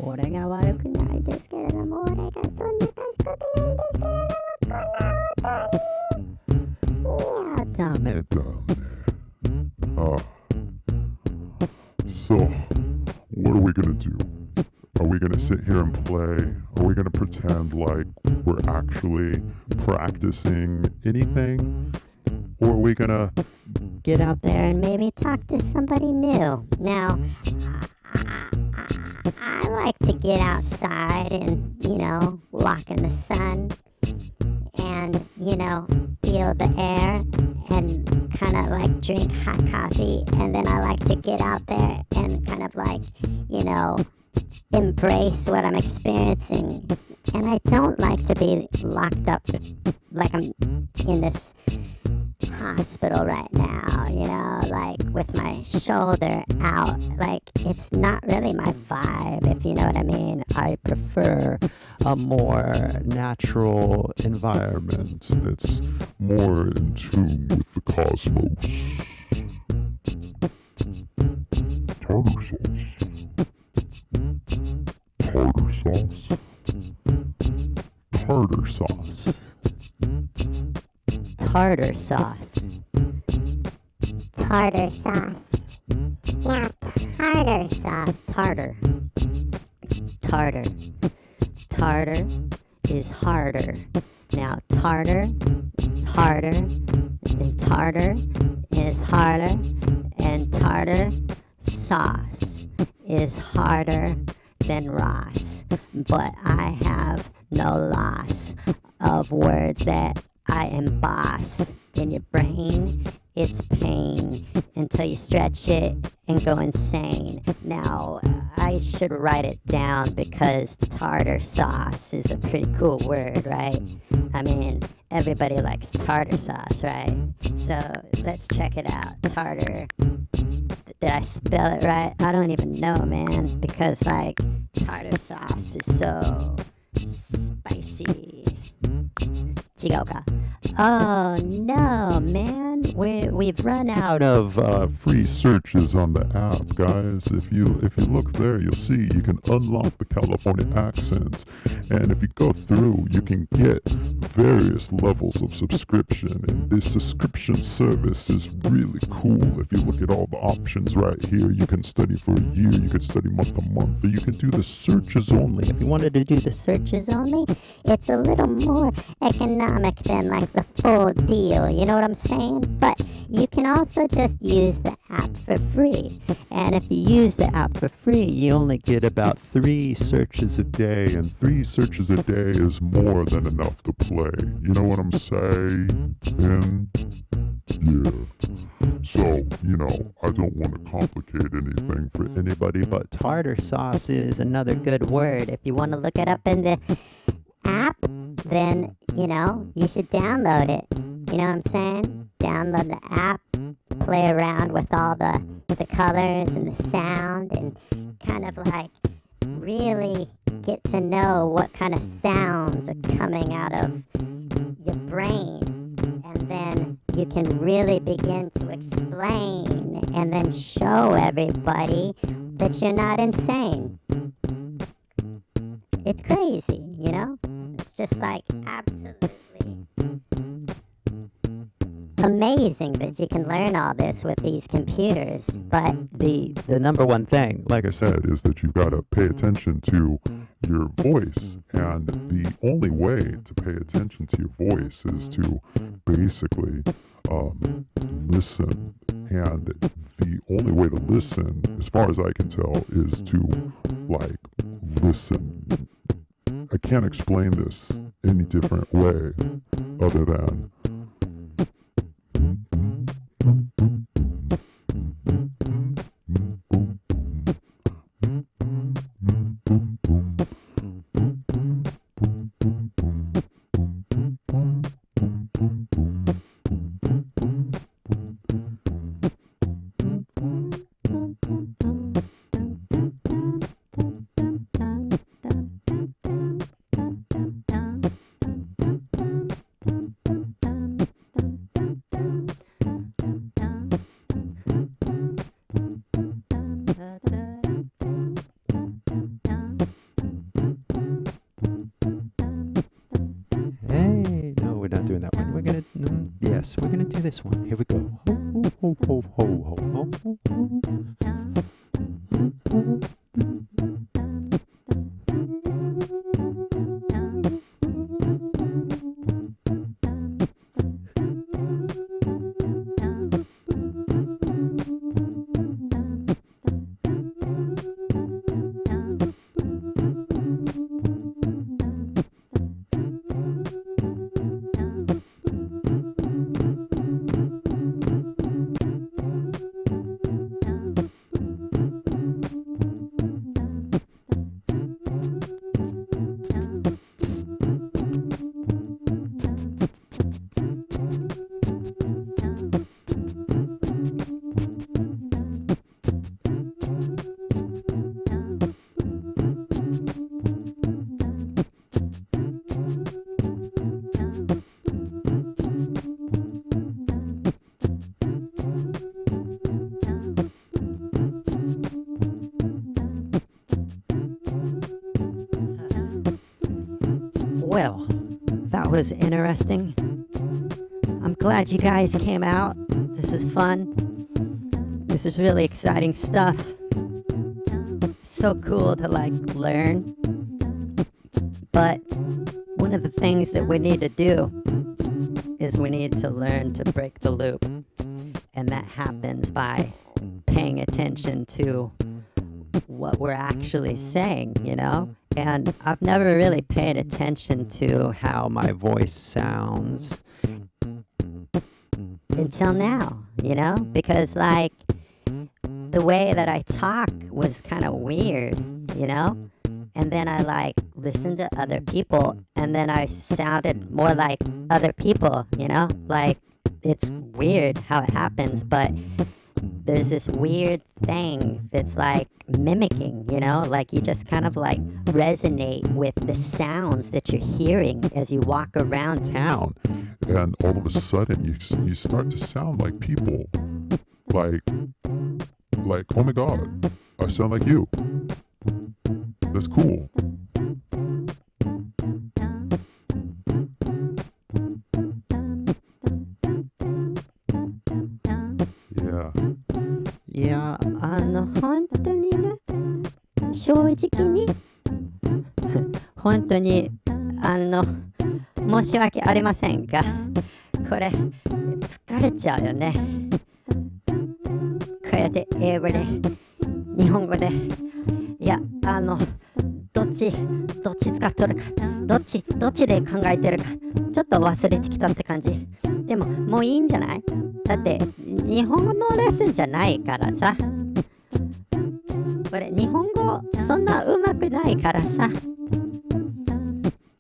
俺が悪くないですけれども、俺がそんな賢くないんですけれども、こんな音。いや、ダメ。So, what are we gonna do? Are we gonna sit here and play? Are we gonna pretend like we're actually practicing anything? Or are we gonna get out there and maybe talk to somebody new? Now, I like to get outside and, walk in the sun and, feel the air and kind of like drink hot coffee. And then I like to get out there and kind of like, embrace what I'm experiencing. And I don't like to be locked up like I'm in this hospital right now, like with my shoulder out. Like, it's not really my vibe, if you know what I mean. I prefer a more natural environment that's more in tune with the cosmos? Tartar sauce. Tartar sauce. Tartar sauce. Yeah, tartar sauce. Tartar. Tartar. Tartar is harder. Now, tartar, harder, and tartar is harder, and tartar sauce is harder than Ross. But I have no loss of words that I emboss in your brain. It's pain until you stretch it and go insane. Now, I should write it down because tartar sauce is a pretty cool word, right? I mean, everybody likes tartar sauce, right? So let's check it out. Tartar. Did I spell it right? I don't even know, man, because like tartar sauce is so spicy. 違うか? Oh no, man, we've run out of free searches on the app, guys. If you look there, you'll see you can unlock the California accents, and if you go through, you can get various levels of subscription. And this subscription service is really cool. If you look at all the options right here, you can study for a year, you can study month to month, or you can do the searches only. If you wanted to do the searches only, it's a little more economic than like the full deal, you know what I'm saying? But you can also just use the app for free. And if you use the app for free, you only get about 3 searches a day, and 3 searches a day is more than enough to play. You know what I'm saying? Yeah. So, I don't want to complicate anything for anybody, but tartar sauce is another good word. If you want to look it up in the app, then, you should download it. You know what I'm saying? Download the app, play around with all the colors and the sound, and kind of like really get to know what kind of sounds are coming out of your brain. And then you can really begin to explain and then show everybody that you're not insane. It's crazy, It's just like absolutely amazing that you can learn all this with these computers. But the number one thing, Like I said, is that you've got to pay attention to your voice. And the only way to pay attention to your voice is to basically listen. And the only way to listen, as far as I can tell, is to, like, listen. I can't explain this any different way other than Hey, no, we're not doing that one. Yes, we're gonna do this one. Here we go. Ho, ho, ho, ho, ho, ho, ho. Well, that was interesting. I'm glad you guys came out. This is fun. This is really exciting stuff. So cool to like learn. But one of the things that we need to do is we need to learn to break the loop. And that happens by paying attention to what we're actually saying, you know? And I've never really paid attention to how my voice sounds until now, you know? Because, like, the way that I talk was kind of weird, you know? And then I, like, listened to other people, and then I sounded more like other people, you know? Like, it's weird how it happens, but there's this weird thing that's like mimicking, you know, like you just kind of like resonate with the sounds that you're hearing as you walk around town. and all of a sudden you start to sound like people. Like, oh my God, I sound like you. That's cool. Yeah. いや、本当にね、正直に、本当に、申し訳ありませんが、これ、疲れちゃうよね。こうやって英語で、日本語で、いや、どっち使っとるか、どっちで考えてるか、ちょっと忘れてきたって感じ。でも、もういいんじゃない？だって、日本語のレッスンじゃないからさ。これ、日本語そんな上手くないからさ。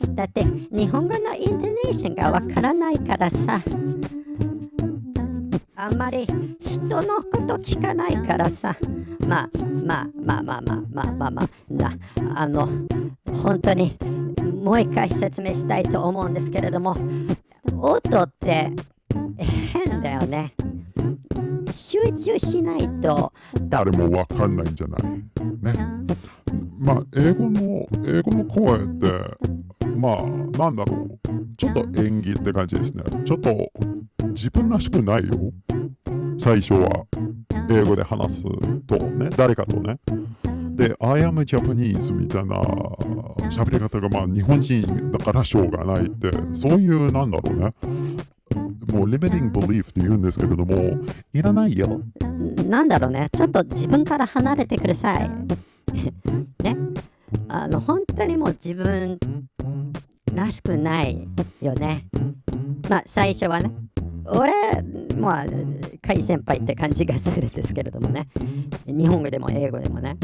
だって、日本語のイントネーションがわからないからさ。あんまり人のこと聞かないからさ。本当にもう一回説明したいと思うんですけれども、音って変だよね。集中しないと誰もわかんないんじゃないね。まあ英語の声ってまあなんだろう、ちょっと演技って感じですね。ちょっと自分らしくないよ、最初は。英語で話すとね、誰かとね。で、I am Japanese みたいな喋り方がまあ日本人だからしょうがないって、そういうなんだろうね。もう limiting belief って言うんですけれども、いらないよ。なんだろうね、ちょっと自分から離れてください。ね。本当にもう自分らしくないよね。まあ最初はね。俺、まあ、海先輩って感じがするんですけれどもね。日本語でも英語でもね。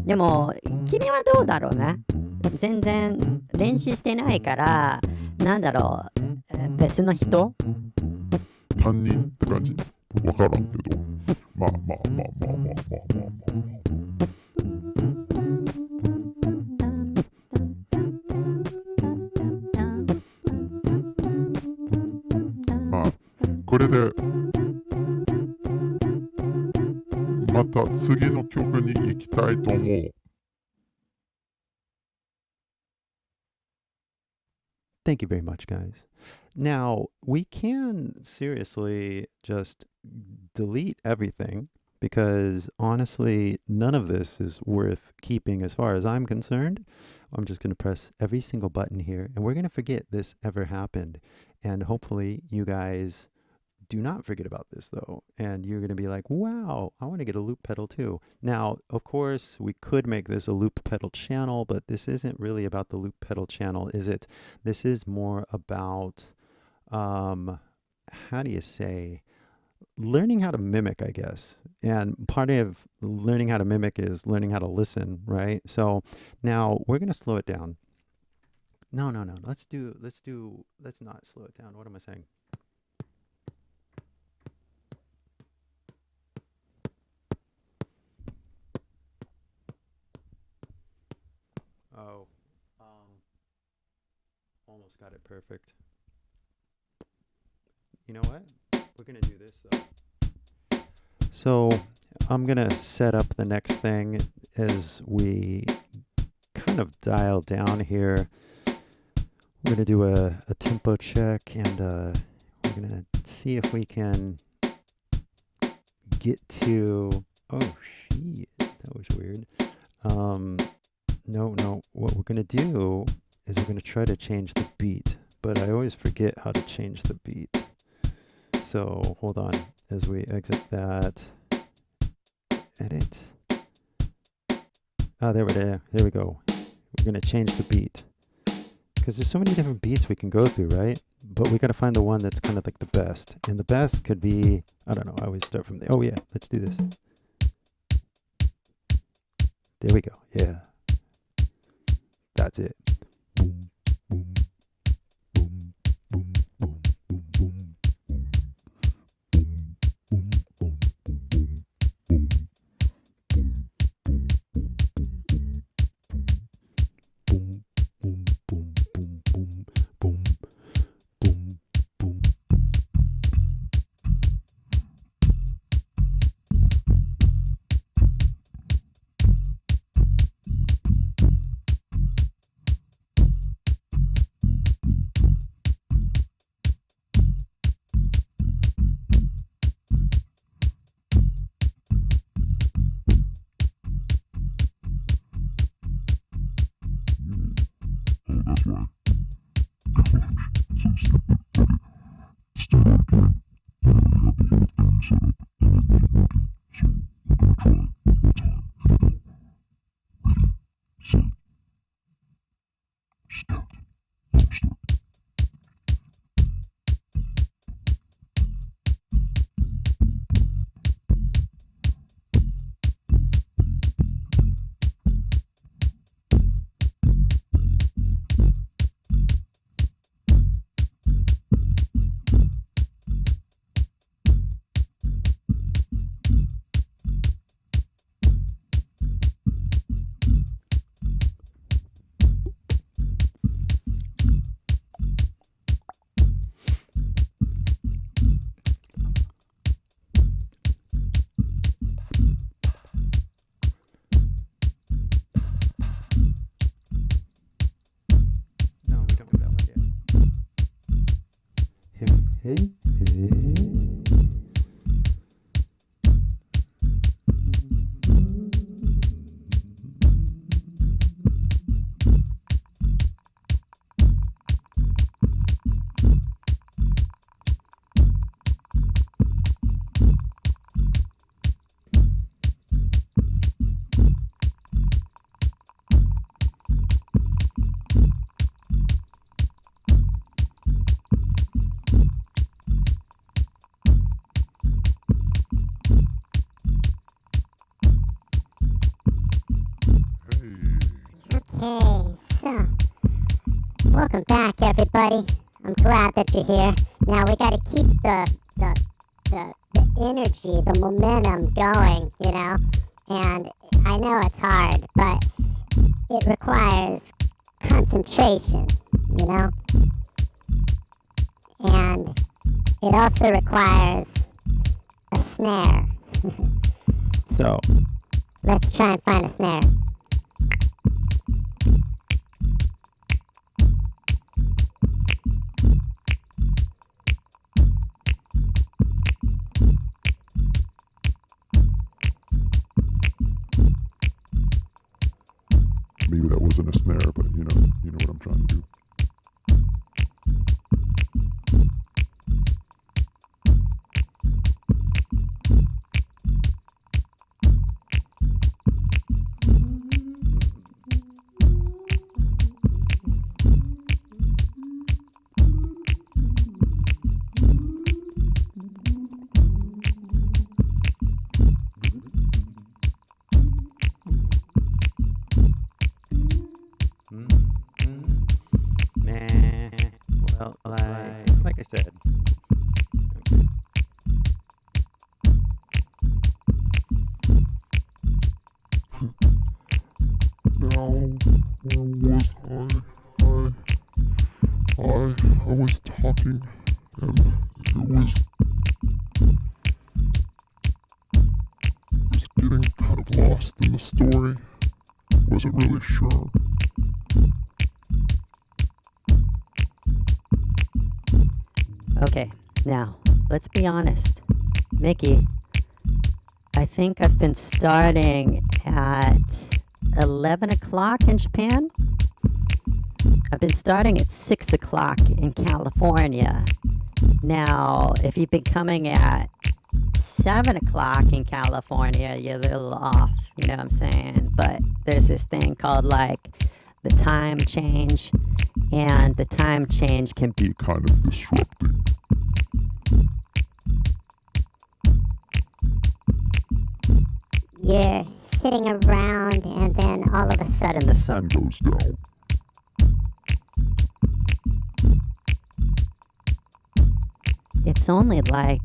でも、君はどうだろうね。全然練習してないから、なんだろう、別の人担任って感じわからんけど。まあ。まあ、これで、また次の曲に行きたいと思う。Thank you very much, guys. Now, we can seriously just delete everything because honestly, none of this is worth keeping as far as I'm concerned. I'm just going to press every single button here and we're going to forget this ever happened. And hopefully, you guys do not forget about this though. And you're going to be like, wow, I want to get a loop pedal too. Now, of course, we could make this a loop pedal channel, but this isn't really about the loop pedal channel, is it? This is more about, how do you say, learning how to mimic, I guess. And part of learning how to mimic is learning how to listen, right? So now we're going to slow it down. No. Let's not slow it down. What am I saying? Oh, almost got it perfect. You know what? We're going to do this though. So I'm going to set up the next thing as we kind of dial down here. We're going to do a tempo check and we're going to see if we can get to, oh shit, that was weird. No, what we're going to do is we're going to try to change the beat, but I always forget how to change the beat. So hold on as we exit that. Edit. Oh, there we go. We're going to change the beat. Because there's so many different beats we can go through, right? But we got to find the one that's kind of like the best. And the best could be, I don't know, I always start from there. Oh yeah, let's do this. There we go. Yeah. That's it. Boom, boom, boom, boom, boom, boom, boom. Hey, hey. Okay, so welcome back, everybody. I'm glad that you're here. Now we got to keep the energy, the momentum going, you know. And I know it's hard, but it requires concentration, you know. And it also requires a snare. So, Let's try and find a snare. Maybe that wasn't a snare, but you know what I'm trying to do. Nah. Well, like I said. Okay. Now, where was I was talking, and it was getting kind of lost in the story. Wasn't really sure. Okay, now, let's be honest. Mickey, I think I've been starting at 11 o'clock in Japan. I've been starting at 6 o'clock in California. Now, if you've been coming at 7 o'clock in California, you're a little off, you know what I'm saying? But there's this thing called like the time change, and the time change can Be kind of disrupting. You're sitting around and then all of a sudden the sun. And goes down. It's only like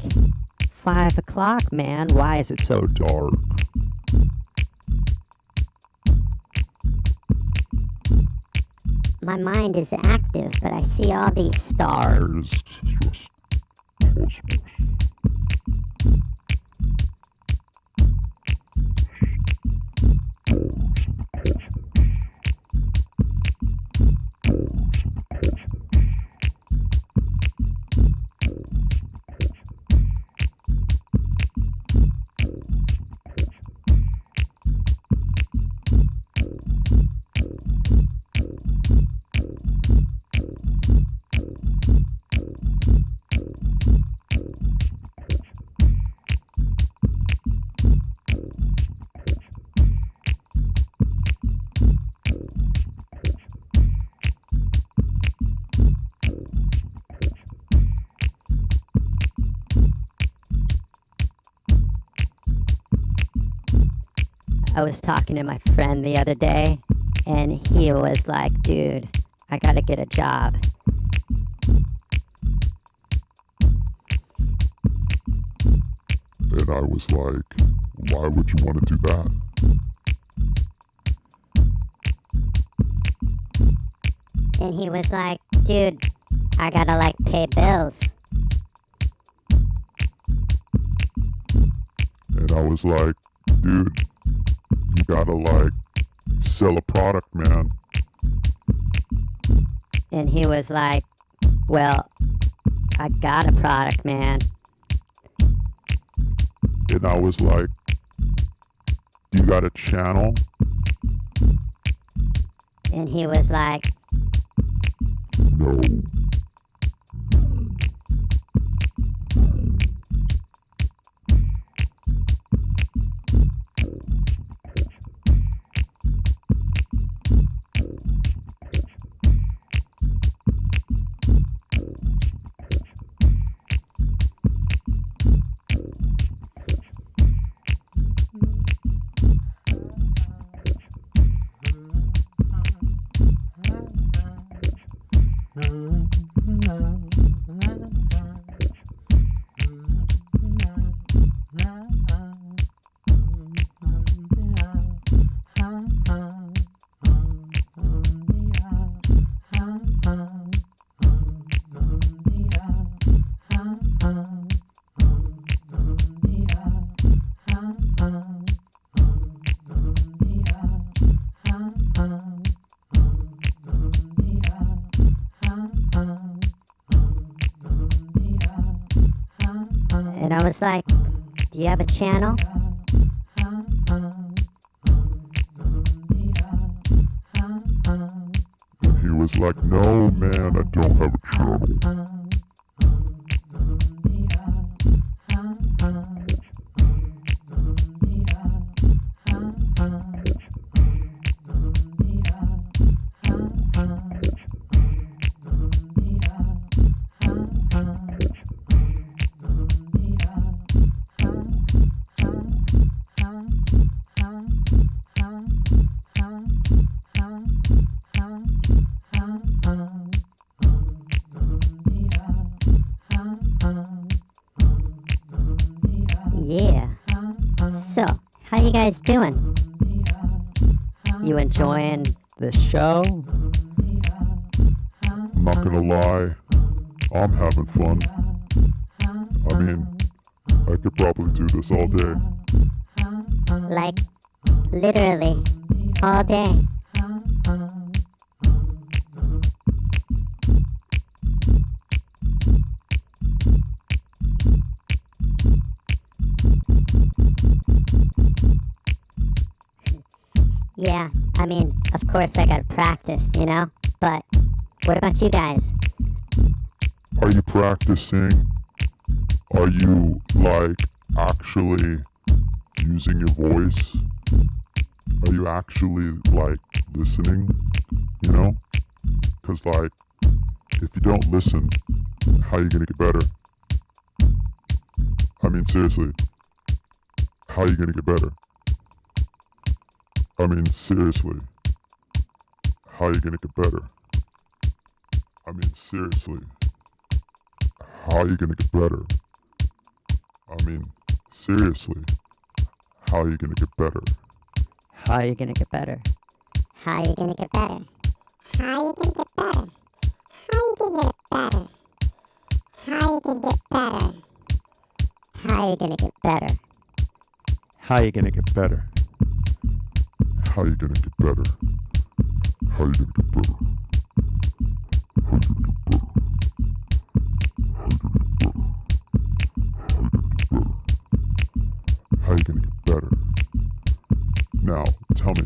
5 o'clock, man. Why is it so So dark. my mind is active, but I see all these stars. Stars. Just cosmos. I was talking to my friend the other day, and he was like, dude, I gotta get a job. And I was like, why would you want to do that? And he was like, dude, I gotta like pay bills. And I was like, dude, you gotta like sell a product, man. And he was like, well, I got a product, man. And I was like, do you got a channel? And he was like, No. and I was like, do you have a channel? And he was like, no, man, I don't have a channel. Yeah. So, how you guys doing? You enjoying the show? I'm not gonna lie, I'm having fun. I mean, I could probably do this all day. Like, literally, all day. Yeah, I mean, of course I gotta practice, you know? But, what about you guys? Are you practicing? Are you, like, actually using your voice? Are you actually, like, listening? You know? Because, like, if you don't listen, how are you gonna get better? I mean, seriously, how are you gonna get better? I mean, seriously, how are you gonna get better? I mean, seriously, how are you gonna get better? I mean, seriously, how are you gonna get better? How are you gonna get better? How you gonna get better? How you gonna get better? How you gonna get better? How you gonna get better? How you gonna get better? How you gonna get better? How are you gonna get better? How are you gonna get better? How are you gonna get better? Now, tell me,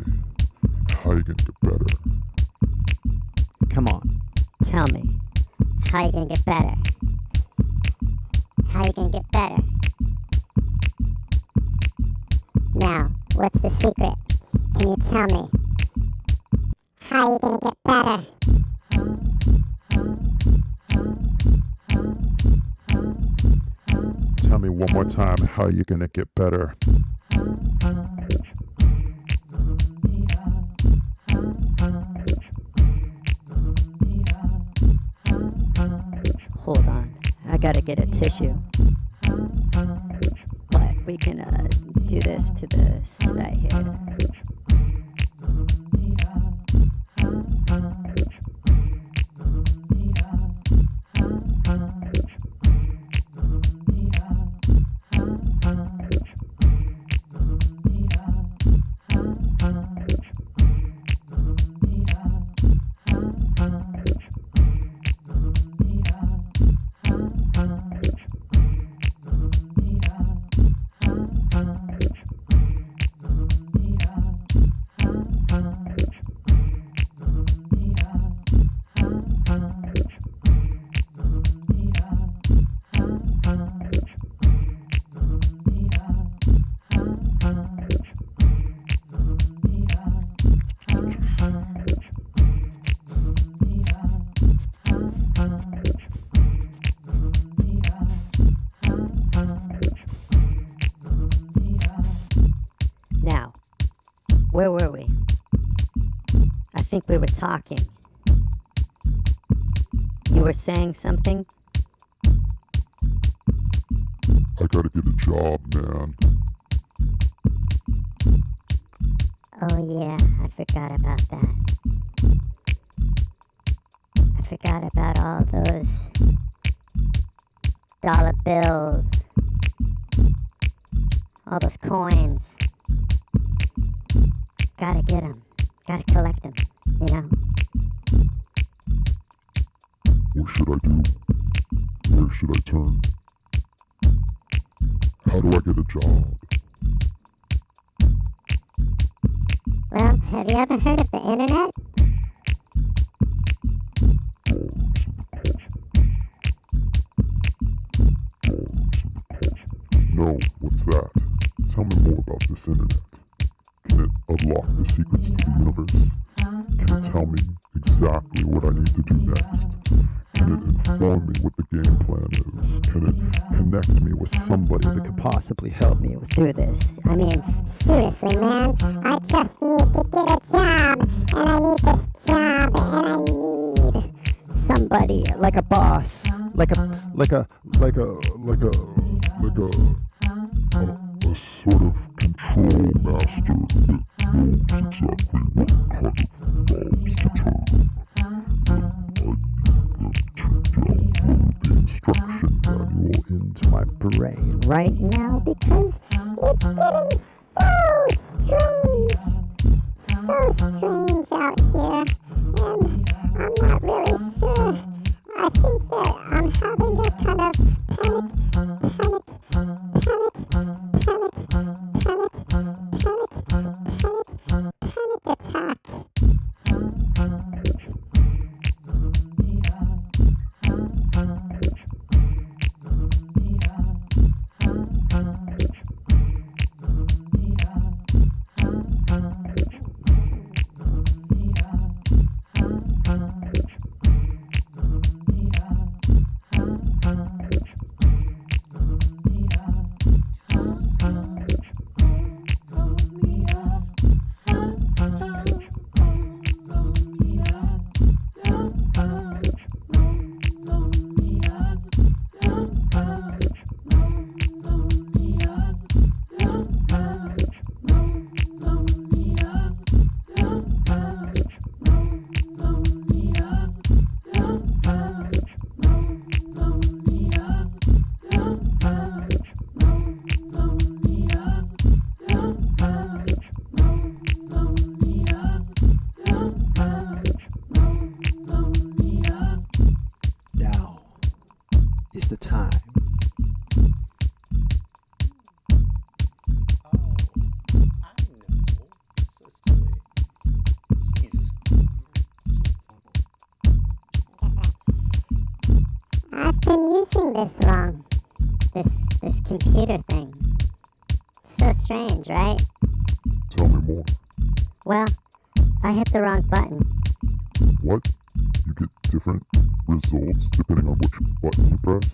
how are you gonna get better? Come on. Tell me. How you gonna get better? How you gonna get better? Now, what's the secret? Can you tell me? How you gonna get better? Tell me one more time, how are you gonna get better? Hold on. I gotta get a tissue. But we can do this to this right here. Where were we? I think we were talking. You were saying something? I gotta get a job, man. Oh yeah, I forgot about that. I forgot about all those dollar bills. All those coins. Gotta get them. Gotta collect them, you know? What should I do? Where should I turn? How do I get a job? Well, have you ever heard of the internet? No, what's that? Tell me more about this internet. Can it unlock the secrets to the universe? Can it tell me exactly what I need to do next? Can it inform me what the game plan is? Can it connect me with somebody that can Possibly help me Through this. I mean, seriously, man, I just need to get a job, and I need this job, and I need Somebody, like a boss. a sort of control master that knows exactly what kind of knobs to turn. I need them to download the instruction manual into my brain. Right now because it's getting so strange. So strange out here, and I'm not really sure. I think that I'm having a kind of panic attack. I've been using this wrong. This computer thing. It's so strange, right? Tell me more. Well, I hit the wrong button. What? You get different results depending on which button you press?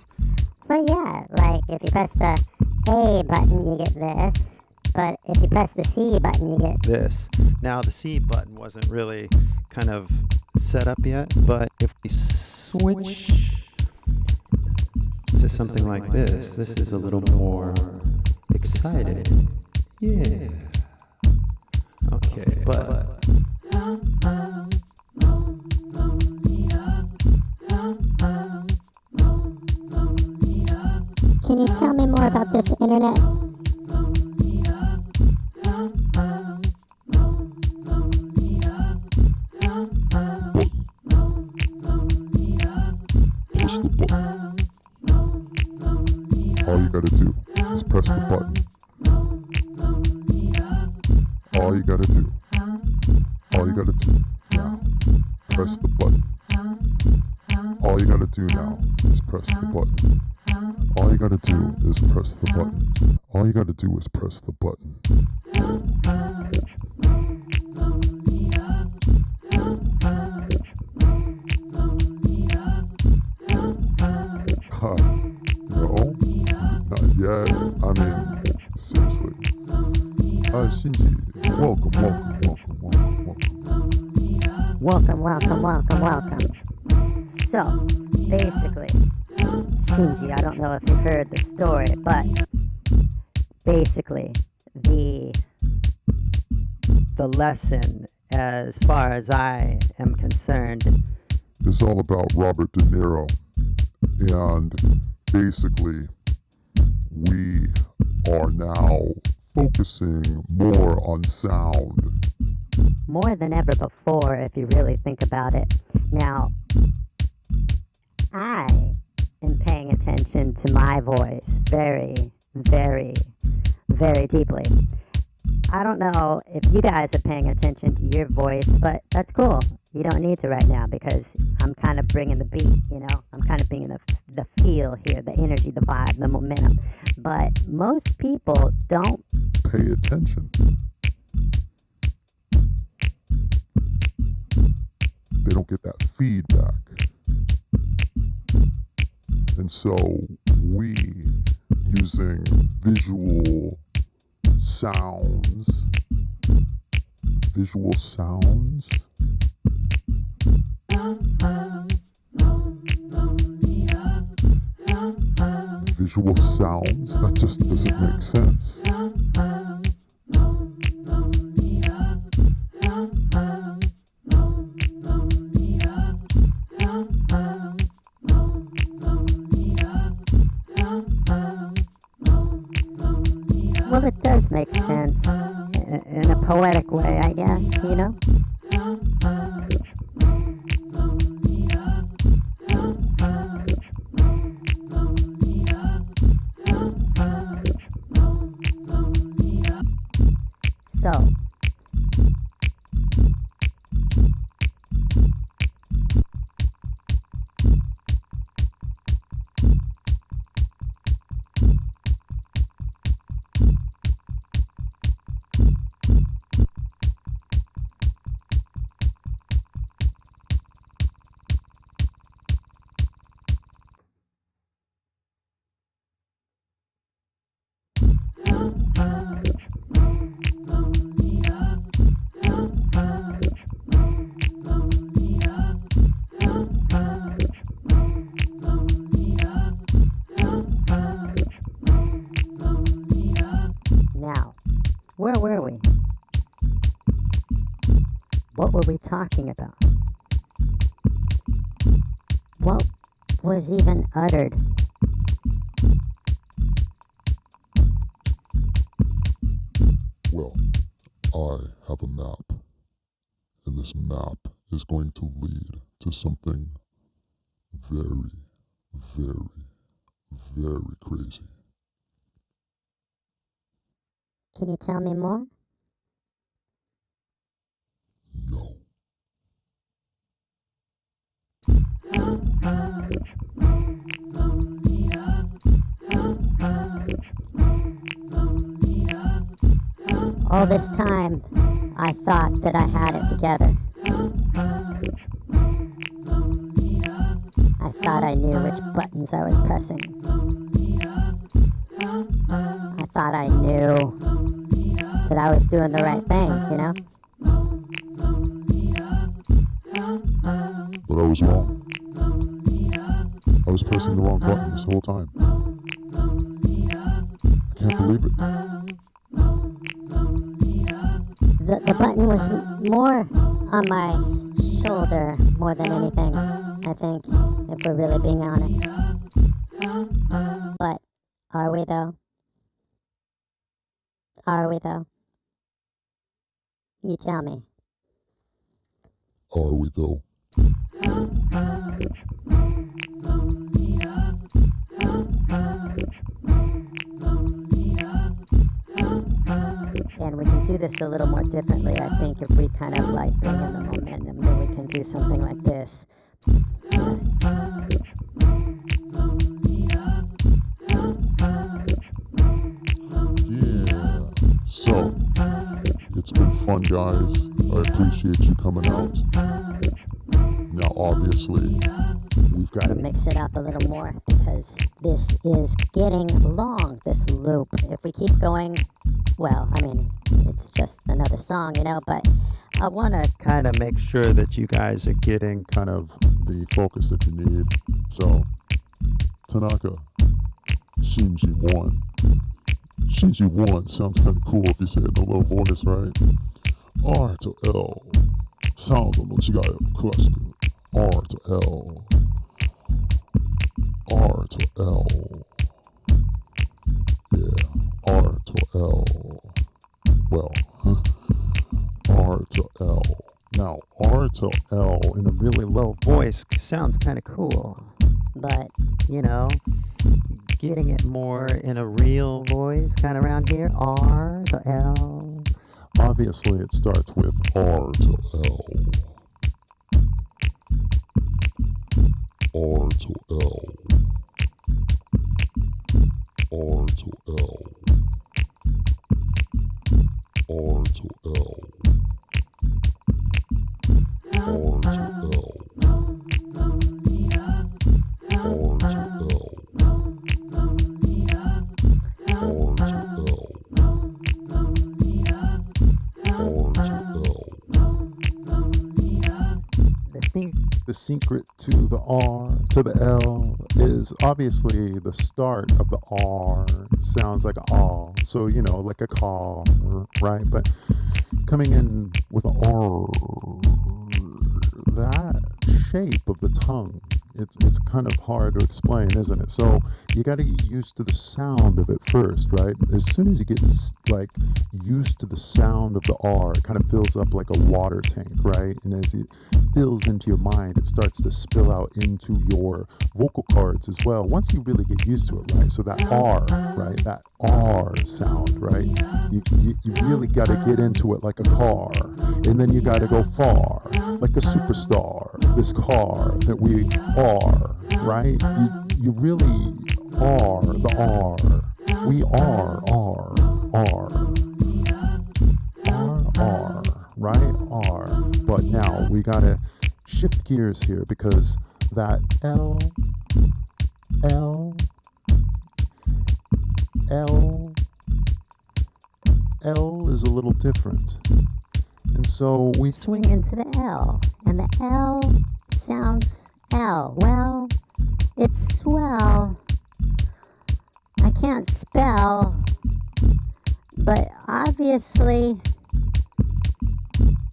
Well, yeah, like if you press the A button, you get this. But if you press the C button, you get this. Now, the C button wasn't really kind of set up yet, but if we switch to something like this, this is a little more exciting. Yeah. Okay, but Can you tell me more about this internet? Press the button. All you gotta do is press the button. All you gotta do now, press the button. All you gotta do now is press the button. All you gotta do is press the button. All you gotta do is press the button. Ha, no, not yet. I mean, seriously. Shinji, welcome. Welcome. So, basically, Shinji, I don't know if you've heard the story, but basically, the lesson, as far as I am concerned, It's all about Robert De Niro. And basically, we are now focusing more on sound. more than ever before, if you really think about it. Now, I am paying attention to my voice very, very, very deeply. I don't know if you guys are paying attention to your voice, but that's cool. You don't need to right now because I'm kind of bringing the beat, you know? I'm kind of bringing the feel here, the energy, the vibe, the momentum. But most people don't Pay attention. They don't get that feedback. And so we, using visual sounds, visual sounds that just doesn't make sense. Well, it does make sense in a poetic way, I guess, you know? So, now, where were we? What were we talking about? What was even uttered? Well, I have a map, and this map is going to lead to something very, very, very crazy. Can you tell me more? No. All this time, I thought that I had it together. I thought I knew which buttons I was pressing. I thought I knew that I was doing the right thing, you know? But I was wrong. I was pressing the wrong button this whole time. I can't believe it. The button was more on my shoulder more than anything, I think, if we're really being honest. But are we though? Are we though? You tell me. Are we though? And we can do this a little more differently, I think, if we kind of like bring in the momentum, then we can do something like this. Yeah. So, it's been fun, guys. I appreciate you coming out. Now, obviously, we've got To mix it up a little more because this is getting long, this loop. If we keep going, well, I mean, it's just another song, but I want to kind of make sure that you guys are getting kind of the focus that you need. So, Tanaka, Shinji 1. Shinji 1 sounds kind of cool if you say it in a low voice, right? R to L. サウンドの違いを詳しく。R to L. R to L. Yeah, R to L. Well, R to L. Now, R to L in a really low voice sounds kind of cool, but getting it more in a real voice kind of around here, R to L. Obviously, it starts with R to L. R to L. R to L. R to L. R to L. The secret to the R to the L is obviously the start of the R sounds like a ah, so like a car, right? But coming in with an R, that shape of the tongue, it's kind of hard to explain, isn't it? So you got to get used to the sound of it first, right? As soon as you get used to the sound of the R, it kind of fills up like a water tank, right? And as it fills into your mind, it starts to spill out into your vocal cords as well. Once you really get used to it, right? So that R, right? That R sound, right? You really got to get into it like a car, and then you got to go far, like a superstar. This car that we are, right? You really are the R. We are R, right? R. But now we gotta shift gears here because that L is a little different. And so we swing into the L, and the L sounds L. Well, it's swell. I can't spell, but obviously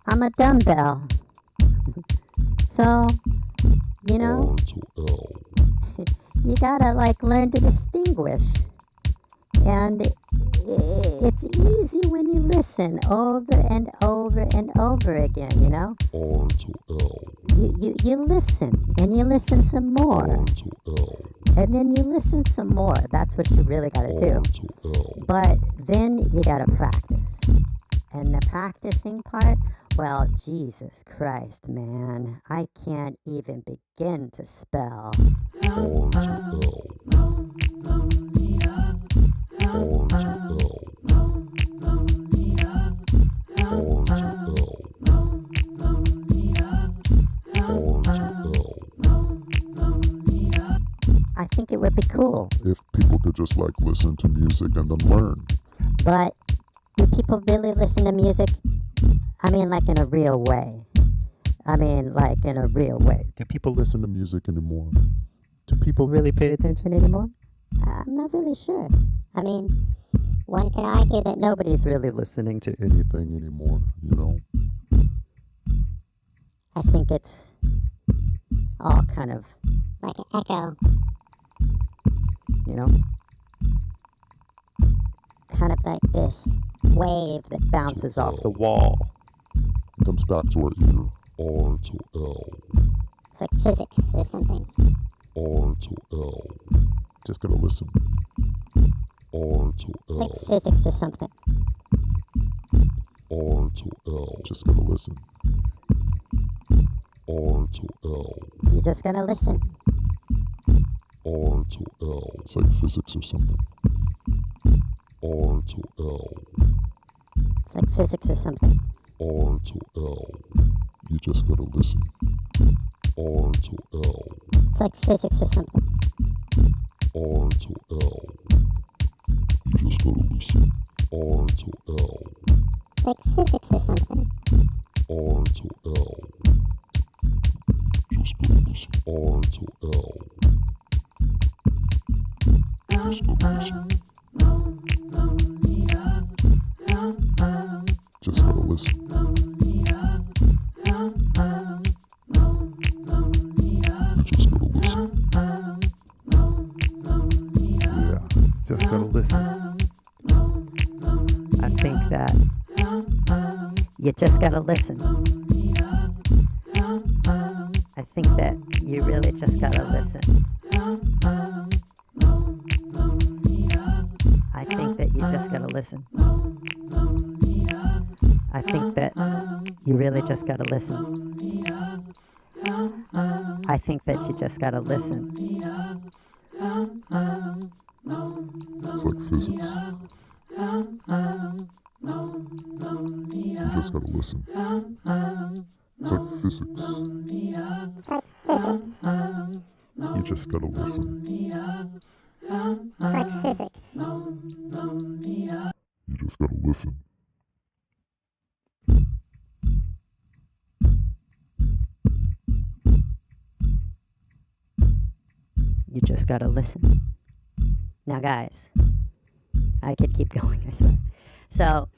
I'm a dumbbell. So, you gotta learn to distinguish. And it's easy when you listen over and over and over again, R to L. You listen, and you listen some more. R to L. And then you listen some more. That's what you really gotta do. R to L. But then you gotta practice. And the practicing part, well, Jesus Christ, man. I can't even begin to spell. R to L. R to L. R to L. R to L. I think it would be cool. If people could just listen to music and then learn. But do people really listen to music? I mean, in a real way. In a real way. Do people listen to music anymore? Do people really pay attention anymore? I'm not really sure. I mean, one can argue that Nobody's really listening to anything anymore, I think it's all kind of like an echo. Kind of like this wave that bounces off the wall. It comes back to our ear. R to L. It's like physics or something. R to L. Just gotta listen. R to L. It's like physics or something. R to L. Just gotta listen. R to L. You just gotta listen. R to L. It's like physics or something. R to L. It's like physics or something. R to L. You just gotta listen. R to L. It's like physics or something. R to L. You just gotta listen. R to L. like physics or something. R to L. Just gotta listen. R to L. Just gotta listen. Just gotta listen. You just gotta listen. Yeah, just gotta listen. I think that you just gotta listen. I think that you really just gotta listen. I think that you just gotta listen. I think that you really just gotta listen. I think that you just gotta listen. It's like physics. You just gotta listen. It's like physics. It's like physics. You just gotta listen. It's like physics. You just gotta listen. You just gotta listen. Now, guys, I could keep going, I swear. So,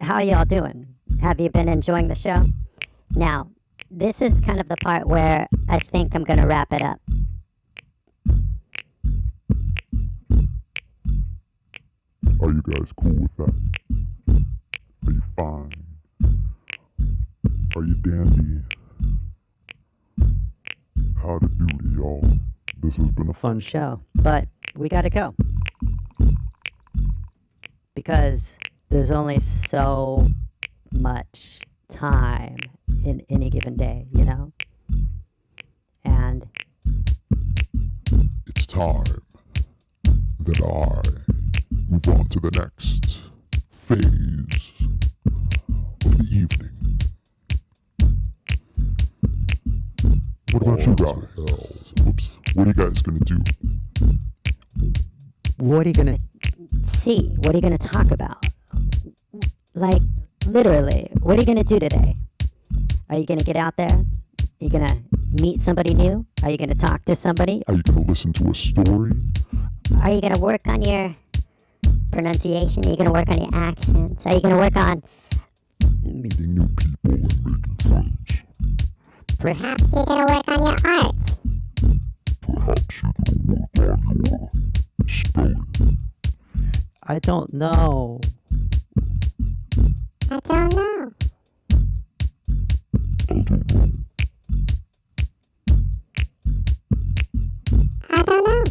how y'all doing? Have you been enjoying the show? Now, this is kind of the part where I think I'm gonna wrap it up. Are you guys cool with that? Are you fine? Are you dandy? How to duty, y'all? This has been a Fun show, but we gotta go. Because there's only so much time in any given day, you know? And It's time that I move on to the next phase of the evening. What about you guys? Whoops. What are you guys gonna do? What are you gonna... see, what are you gonna talk about? Like, literally, what are you gonna do today? Are you gonna get out there? Are you gonna meet somebody new? Are you gonna talk to somebody? Are you gonna listen to a story? Are you gonna work on your pronunciation? Are you gonna work on your accents? Are you gonna work on... Meeting new people and making friends. Perhaps you're gonna work on your art? Perhaps you're gonna work on your spelling. I don't know. I don't know. I don't know. I don't know.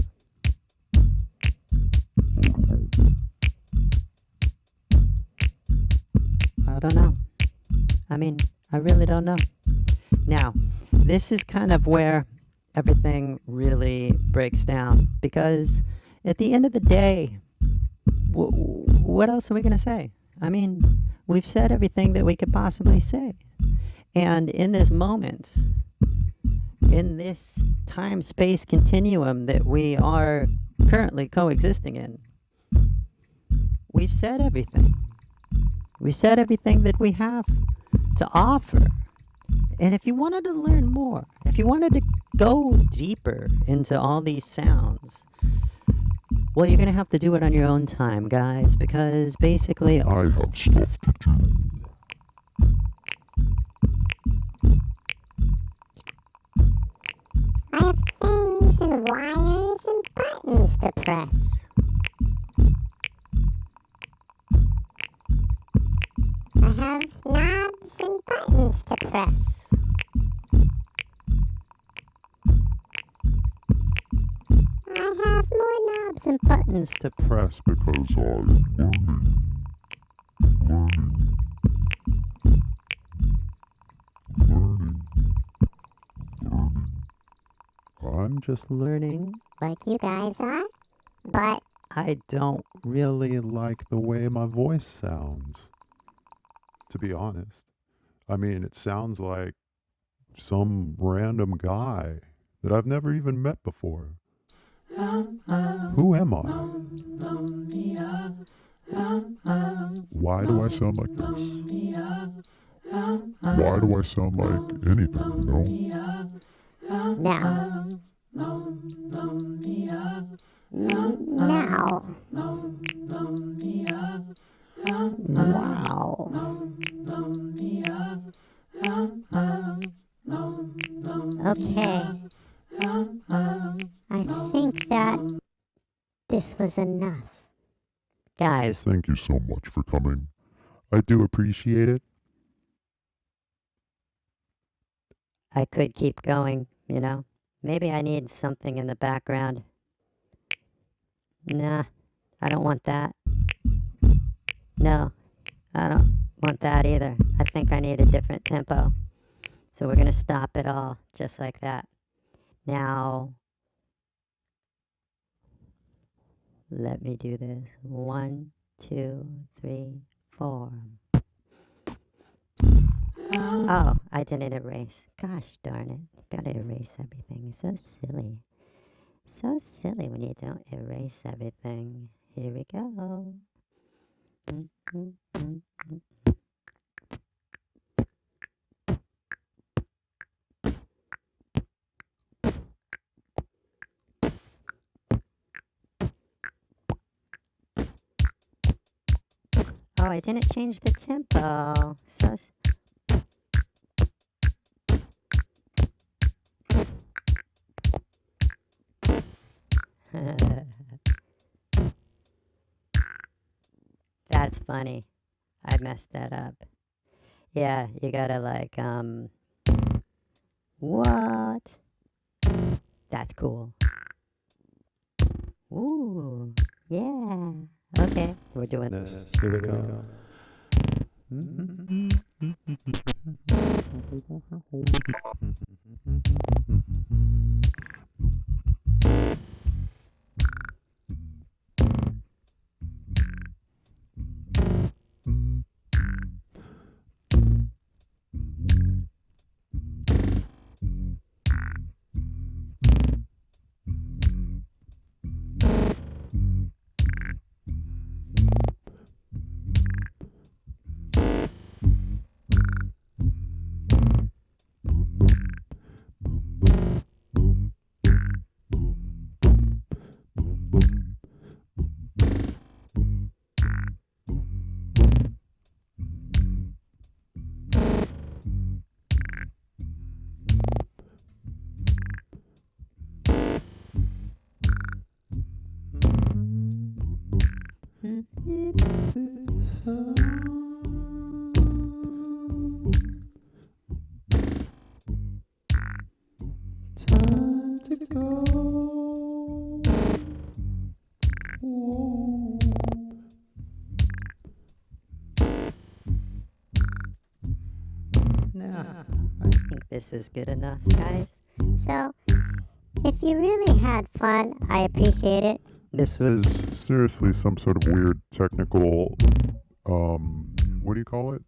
I don't know. I mean, I really don't know. Now, this is kind of where everything really breaks down, because at the end of the day, what else are we going to say? I mean, we've said everything that we could possibly say. And in this moment, in this time-space continuum that we are currently coexisting in, we've said everything. We said everything that we have to offer. And if you wanted to learn more, if you wanted to go deeper into all these sounds, well, you're going to have to do it on your own time, guys, because basically... I have stuff to do. I have things and wires and buttons to press. I have knobs and buttons to press. I have more knobs and buttons. to press. Because I'm learning. I'm just learning. Like you guys are. But I don't really like the way my voice sounds, to be honest. I mean, it sounds like some random guy that I've never even met before. Who am I? Why Why do I sound like this? Why do I sound like anything, you know? Now. Now. Wow. Okay. I think that this was enough. Guys, Thank you so much for coming. I do appreciate it. I could keep going, you know. Maybe I need something in the background. Nah, I don't want that. No, I don't want that either. I think I need a different tempo. So we're gonna stop it all just like that. Now, let me do this. 1, 2, 3, 4. Oh, I didn't erase. Gosh darn it. Gotta erase everything. So silly. So silly when you don't erase everything. Here we go. Oh, I didn't change the tempo. So That's funny. I messed that up. Yeah, you gotta like, what? That's cool. Ooh, yeah. Okay, we're doing This. Here we go. Time to go. Now, I think this is good enough, guys. So, if you really had fun, I appreciate it. this Is was seriously some sort of weird technical, what do you call it?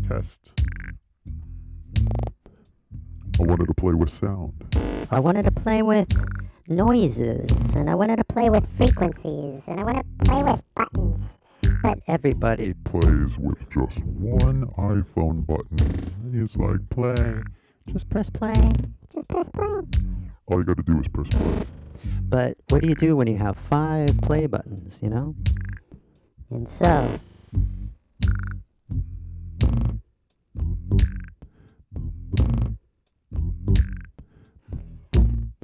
Test. I wanted to play with sound. I wanted to play with noises, And I wanted to play with frequencies, and I want to play with buttons. but everybody. It plays with just one iPhone button. And he's like, play. just press play. Just press play. All you gotta do is press play. But what do you do when you have 5 play buttons, you know? And so,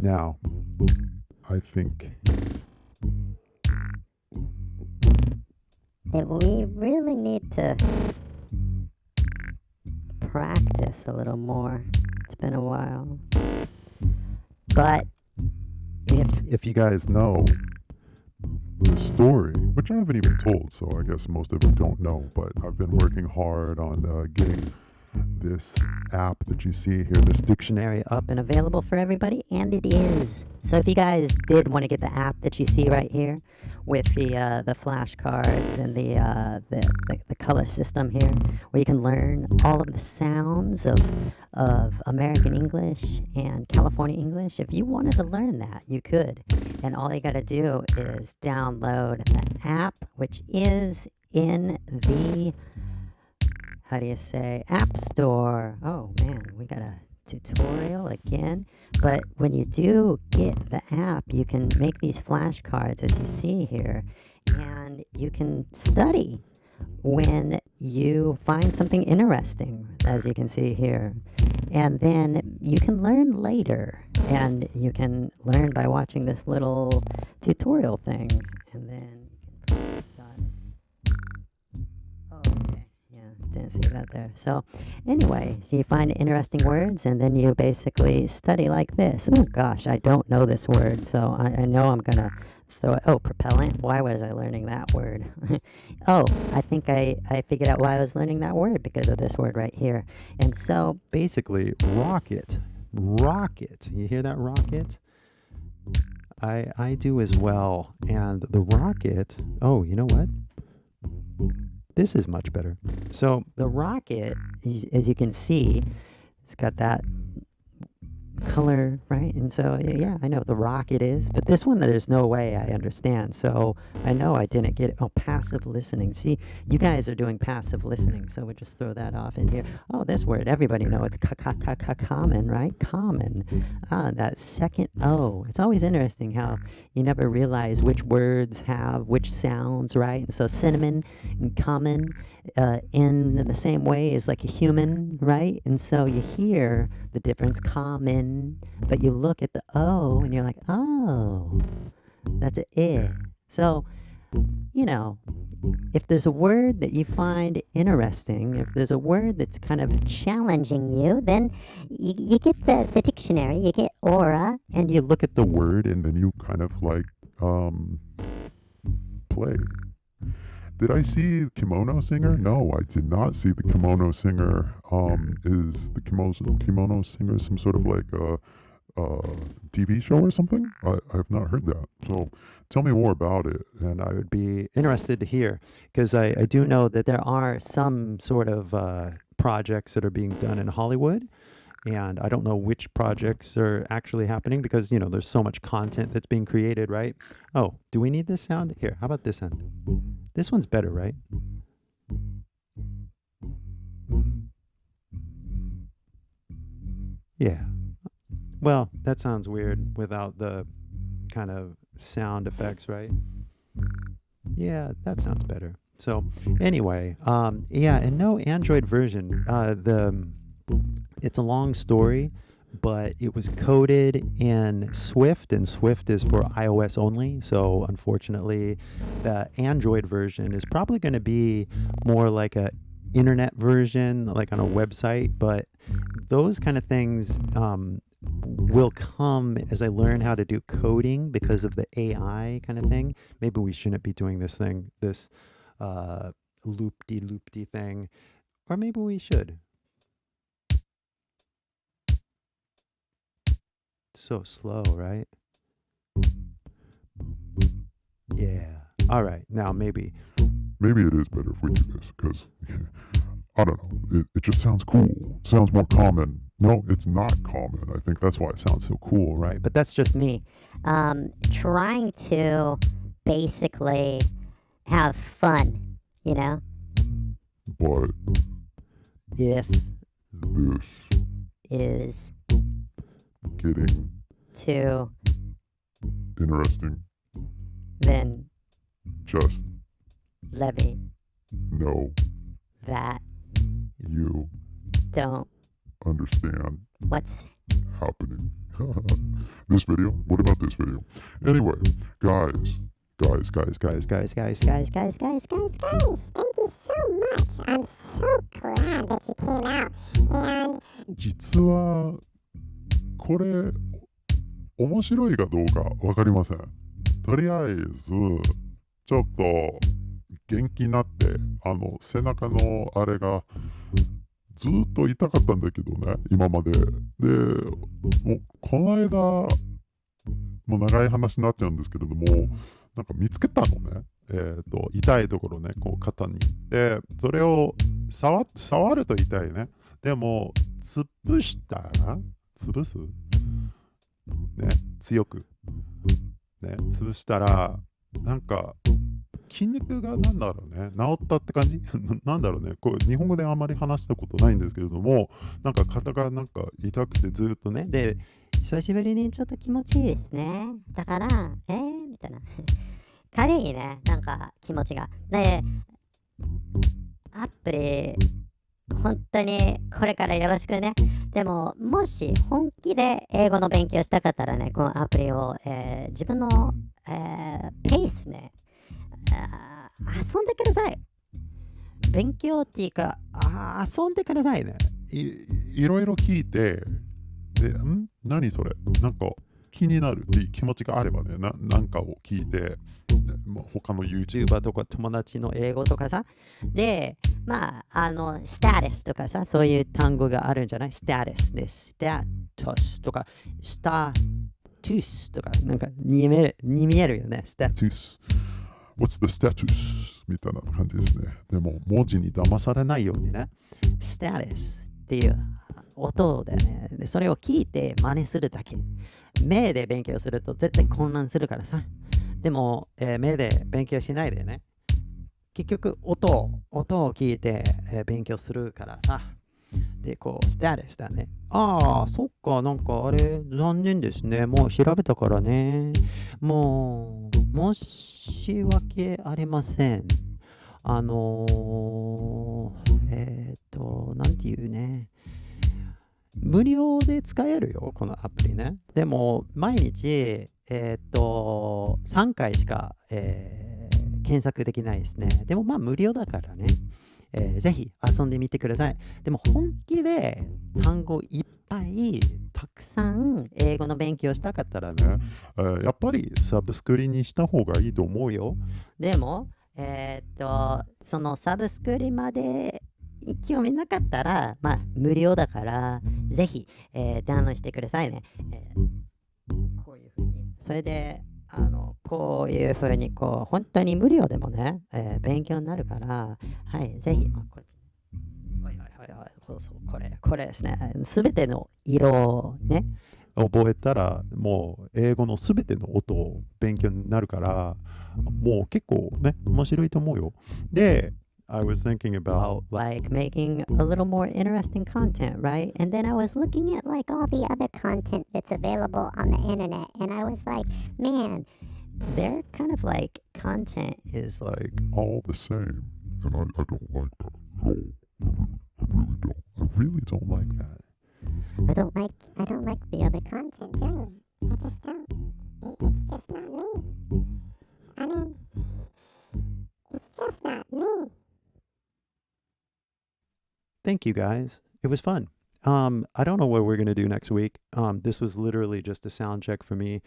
Now, I think that we really need to practice a little more. It's been a while. But If you guys know the story, which I haven't even told, so I guess most of you don't know, but I've been working hard on getting this app that you see here, this dictionary up. and available for everybody, and it is. So if you guys did want to get the app that you see right here with the flashcards and the color system here, where you can learn all of the sounds of American English and California English, if you wanted to learn that, you could. And all you got to do is download the app, which is in the, how do you say, App Store. Oh man, we got a tutorial again. But when you do get the app, you can make these flashcards as you see here, and you can study when you find something interesting, as you can see here. And then you can learn later, and you can learn by watching this little tutorial thing. And then you can press done. Okay, yeah, didn't see that there. So anyway, so you find interesting words, and then you basically study like this. Oh gosh, I don't know this word, so I know I'm gonna throw it. Oh, propellant. Why was I learning that word? Oh, I think I figured out why I was learning that word, because of this word right here. And so Basically, rocket. Rocket. You hear that, rocket? I do as well. And the rocket, oh, you know what? This is much better. So the rocket, as you can see, it's got that color, right? And so, yeah, I know what the rocket is, but this one, there's no way I understand. So I know I didn't get it. Oh, passive listening. See, you guys are doing passive listening, so we just throw that off in here. Oh, this word, everybody know it's common, right? Common. That second O. It's always interesting how you never realize which words have which sounds, right? And so cinnamon and common in the same way is like a human, right? And so you hear the difference, common, but you look at the O and you're like, oh, that's a I. So, you know, if there's a word that you find interesting, if there's a word that's kind of challenging you, then you get the dictionary, you get aura, And you look at the word and then you kind of like play. Did I see Kimono Singer? No, I did not see the Kimono Singer. Is the Kimono Singer some sort of like a TV show or something? I have not heard that. So tell me more about it. and I would be interested to hear, because I do know that there are some sort of projects that are being done in Hollywood, and I don't know which projects are actually happening because, you know, there's so much content that's being created, right? Oh, do we need this sound? Here, how about this end? This one's better, right? Yeah. Well, that sounds weird without the kind of sound effects, right? Yeah, that sounds better. So anyway, yeah, and no Android version. It's a long story, but it was coded in Swift, and Swift is for iOS only. So unfortunately, the Android version is probably going to be more like a internet version, like on a website. But those kind of things will come as I learn how to do coding because of the AI kind of thing. Maybe we shouldn't be doing this loop-de-loop-de thing, or maybe we should. So slow, right? Yeah. All right. Now maybe. Maybe it is better if we do this because I don't know. It just sounds cool. Sounds more common. No, it's not common. I think that's why it sounds so cool, right? But that's just me. trying to basically have fun, you know? But If this Is getting to interesting. then Just levy know that you don't understand what's happening. This video? What about this video? Anyway, guys. guys, thank you so much. I'm so glad that you came out. And 実はこれ面白いかどうかわかりません。とりあえずちょっと元気になって背中のあれがずっと痛かったんだけどね、今まで。で、もうこの間、もう長い話になっちゃうんですけれども、なんか見つけたのね。痛いところね、こう肩に。で、それを触ると痛いね。でも、潰すね、強く。ね、潰したら、なんか筋肉がなんだろうね、治ったって感じなんだろうね、こう日本語であまり話したことないんですけれども、なんか肩がなんか痛くてずっとね、で、久しぶりにちょっと気持ちいいですね。だから、みたいな。軽いね、なんか気持ちが。で、アプリ、本当にこれからよろしくね。でも、もし本気で英語の勉強したかったらね、このアプリを、自分の、ペースね、遊んでください。勉強っていうか、遊んでくださいね。いろいろ聞いて、で、何それなんか気になるっていう気持ちがあればね、なんかを聞いて、他の YouTuber とか友達の英語とかさ。で、スタータスとかさ、そういう単語があるんじゃない？スタータスです。スタータスとか、スタートゥスとか、なんかに見えるよね。スタートゥス。What's the status? みたいな感じですね。でも、文字に騙されないようにね。スタータスっていう音だよね。で、それを聞いて真似するだけ。目で勉強すると絶対混乱するからさ。でも、目で勉強しないでね。結局、音を聞いて、勉強するからさ。で、こう、スタータスだね。そっか、なんかあれ、残念ですね。もう調べたからね。もう、申し訳ありません。なんていうね。無料で使えるよ、このアプリね。でも、毎日、3回しか、検索できないですね。でも、無料だからね。ぜひ遊んでみてください。でも本気で単語いっぱいたくさん英語の勉強したかったらね、やっぱりサブスクリにした方がいいと思うよ。でも、そのサブスクリまで興味なかったら、無料だから、ぜひ、ダウンロードしてくださいね。こういうふうに。それで、こういうふうに本当に無料でもね、勉強になるから、はい、ぜひ、こっち。そう、これですね。すべての色をね。覚えたら、もう英語のすべての音を勉強になるから、もう結構ね、面白いと思うよ。で、I was thinking about like making a little more interesting content, right? And then I was looking at like all the other content that's available on the internet, and I was like, man, their kind of like content is like all the same, and I don't like that at all. I really don't like that. I don't like the other content, too. I just don't. It's just not me. I mean, it's just not me. Thank you guys. It was fun. I don't know what we're going to do next week. This was literally just a sound check for me.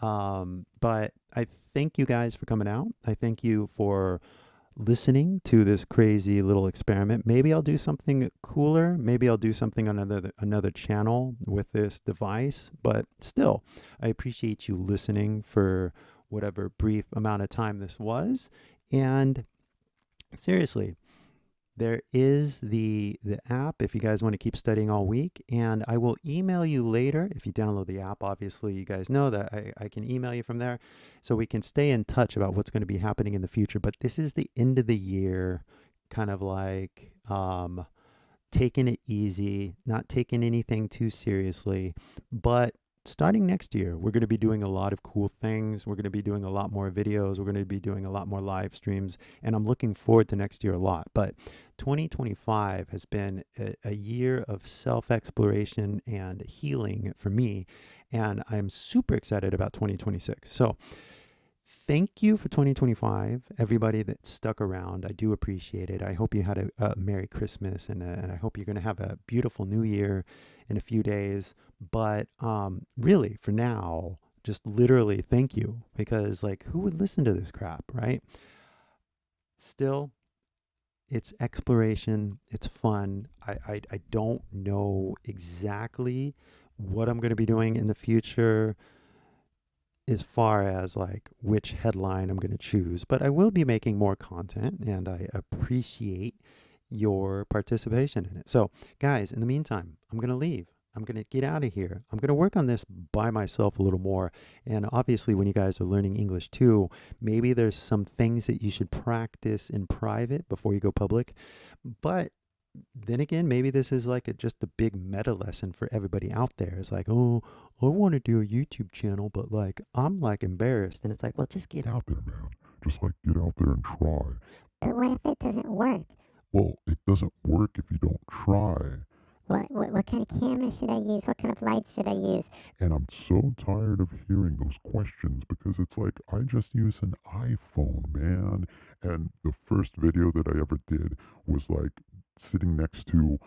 But I thank you guys for coming out. I thank you for listening to this crazy little experiment. Maybe I'll do something cooler. Maybe I'll do something on another channel with this device. But still, I appreciate you listening for whatever brief amount of time this was. And seriously, there is the app if you guys want to keep studying all week, and I will email you later. If you download the app, obviously you guys know that I can email you from there, so we can stay in touch about what's going to be happening in the future. But this is the end of the year, kind of like taking it easy, not taking anything too seriously, but starting next year, we're going to be doing a lot of cool things. We're going to be doing a lot more videos. We're going to be doing a lot more live streams. And I'm looking forward to next year a lot. But 2025 has been a year of self-exploration and healing for me. And I'm super excited about 2026. So thank you for 2025, everybody that stuck around. I do appreciate it. I hope you had a Merry Christmas, and I hope you're going to have a beautiful New Year in a few days. But really, for now, just literally thank you, because like, who would listen to this crap, right? Still, it's exploration. It's fun. I don't know exactly what I'm going to be doing in the future as far as like which headline I'm going to choose, but I will be making more content, and I appreciate your participation in it. So guys, in the meantime, I'm going to leave. I'm going to get out of here. I'm going to work on this by myself a little more. And obviously, when you guys are learning English too, maybe there's some things that you should practice in private before you go public. But then again, maybe this is like just a big meta lesson for everybody out there. It's like, oh, I want to do a YouTube channel, but like, I'm like embarrassed. And it's like, well, just get out. Out there, man. Just like get out there and try. But what if it doesn't work? Well, it doesn't work if you don't try. What kind of camera should I use? What kind of lights should I use? And I'm so tired of hearing those questions because it's like I just use an iPhone, man. And the first video that I ever did was like sitting next to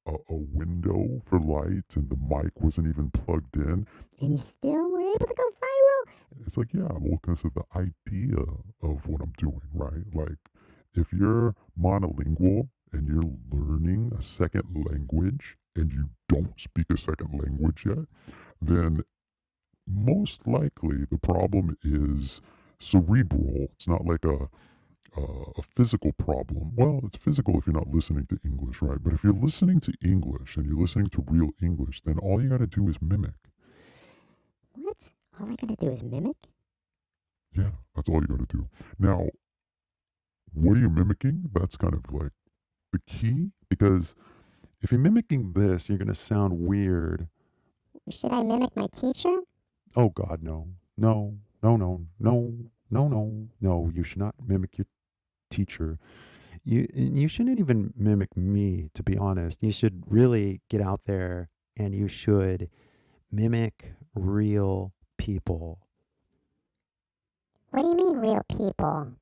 a window for light, and the mic wasn't even plugged in. And you still were able to go viral? It's like, yeah, well, because of the idea of what I'm doing, right? Like, if you're monolingual and you're learning a second language and you don't speak a second language yet, then most likely the problem is cerebral. It's not like a physical problem. Well, it's physical if you're not listening to English, right? But if you're listening to English and you're listening to real English, then all you got to do is mimic. What? All I gotta do is mimic? Yeah, that's all you got to do. Now, what are you mimicking? That's kind of like the key, because If you're mimicking this, you're going to sound weird. Should I mimic my teacher? Oh, God, no. No, no, no, no, no, no, no. You should not mimic your teacher. You shouldn't even mimic me, to be honest. You should really get out there and you should mimic real people. What do you mean, real people?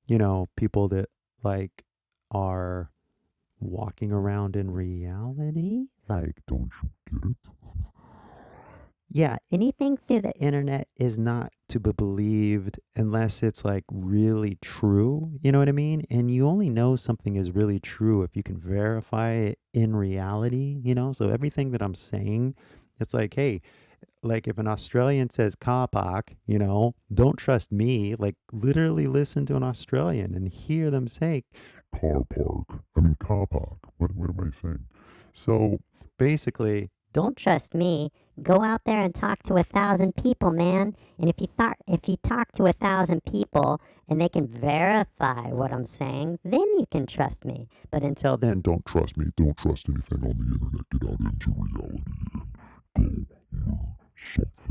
You know, people that like are walking around in reality. like, don't you get it? Yeah, anything through the internet is not to be believed unless it's like really true. You know what I mean? And you only know something is really true if you can verify it in reality, you know? So everything that I'm saying, it's like, hey, like if an Australian says car park, you know, don't trust me. Like literally listen to an Australian and hear them say, Car park. I mean, car park. What am I saying? so basically, Don't trust me. Go out there and talk to 1,000 people, man. And if you talk to 1,000 people and they can verify what I'm saying, then you can trust me. But until then, And don't trust me. Don't trust anything on the internet. Get out into reality and go learn something.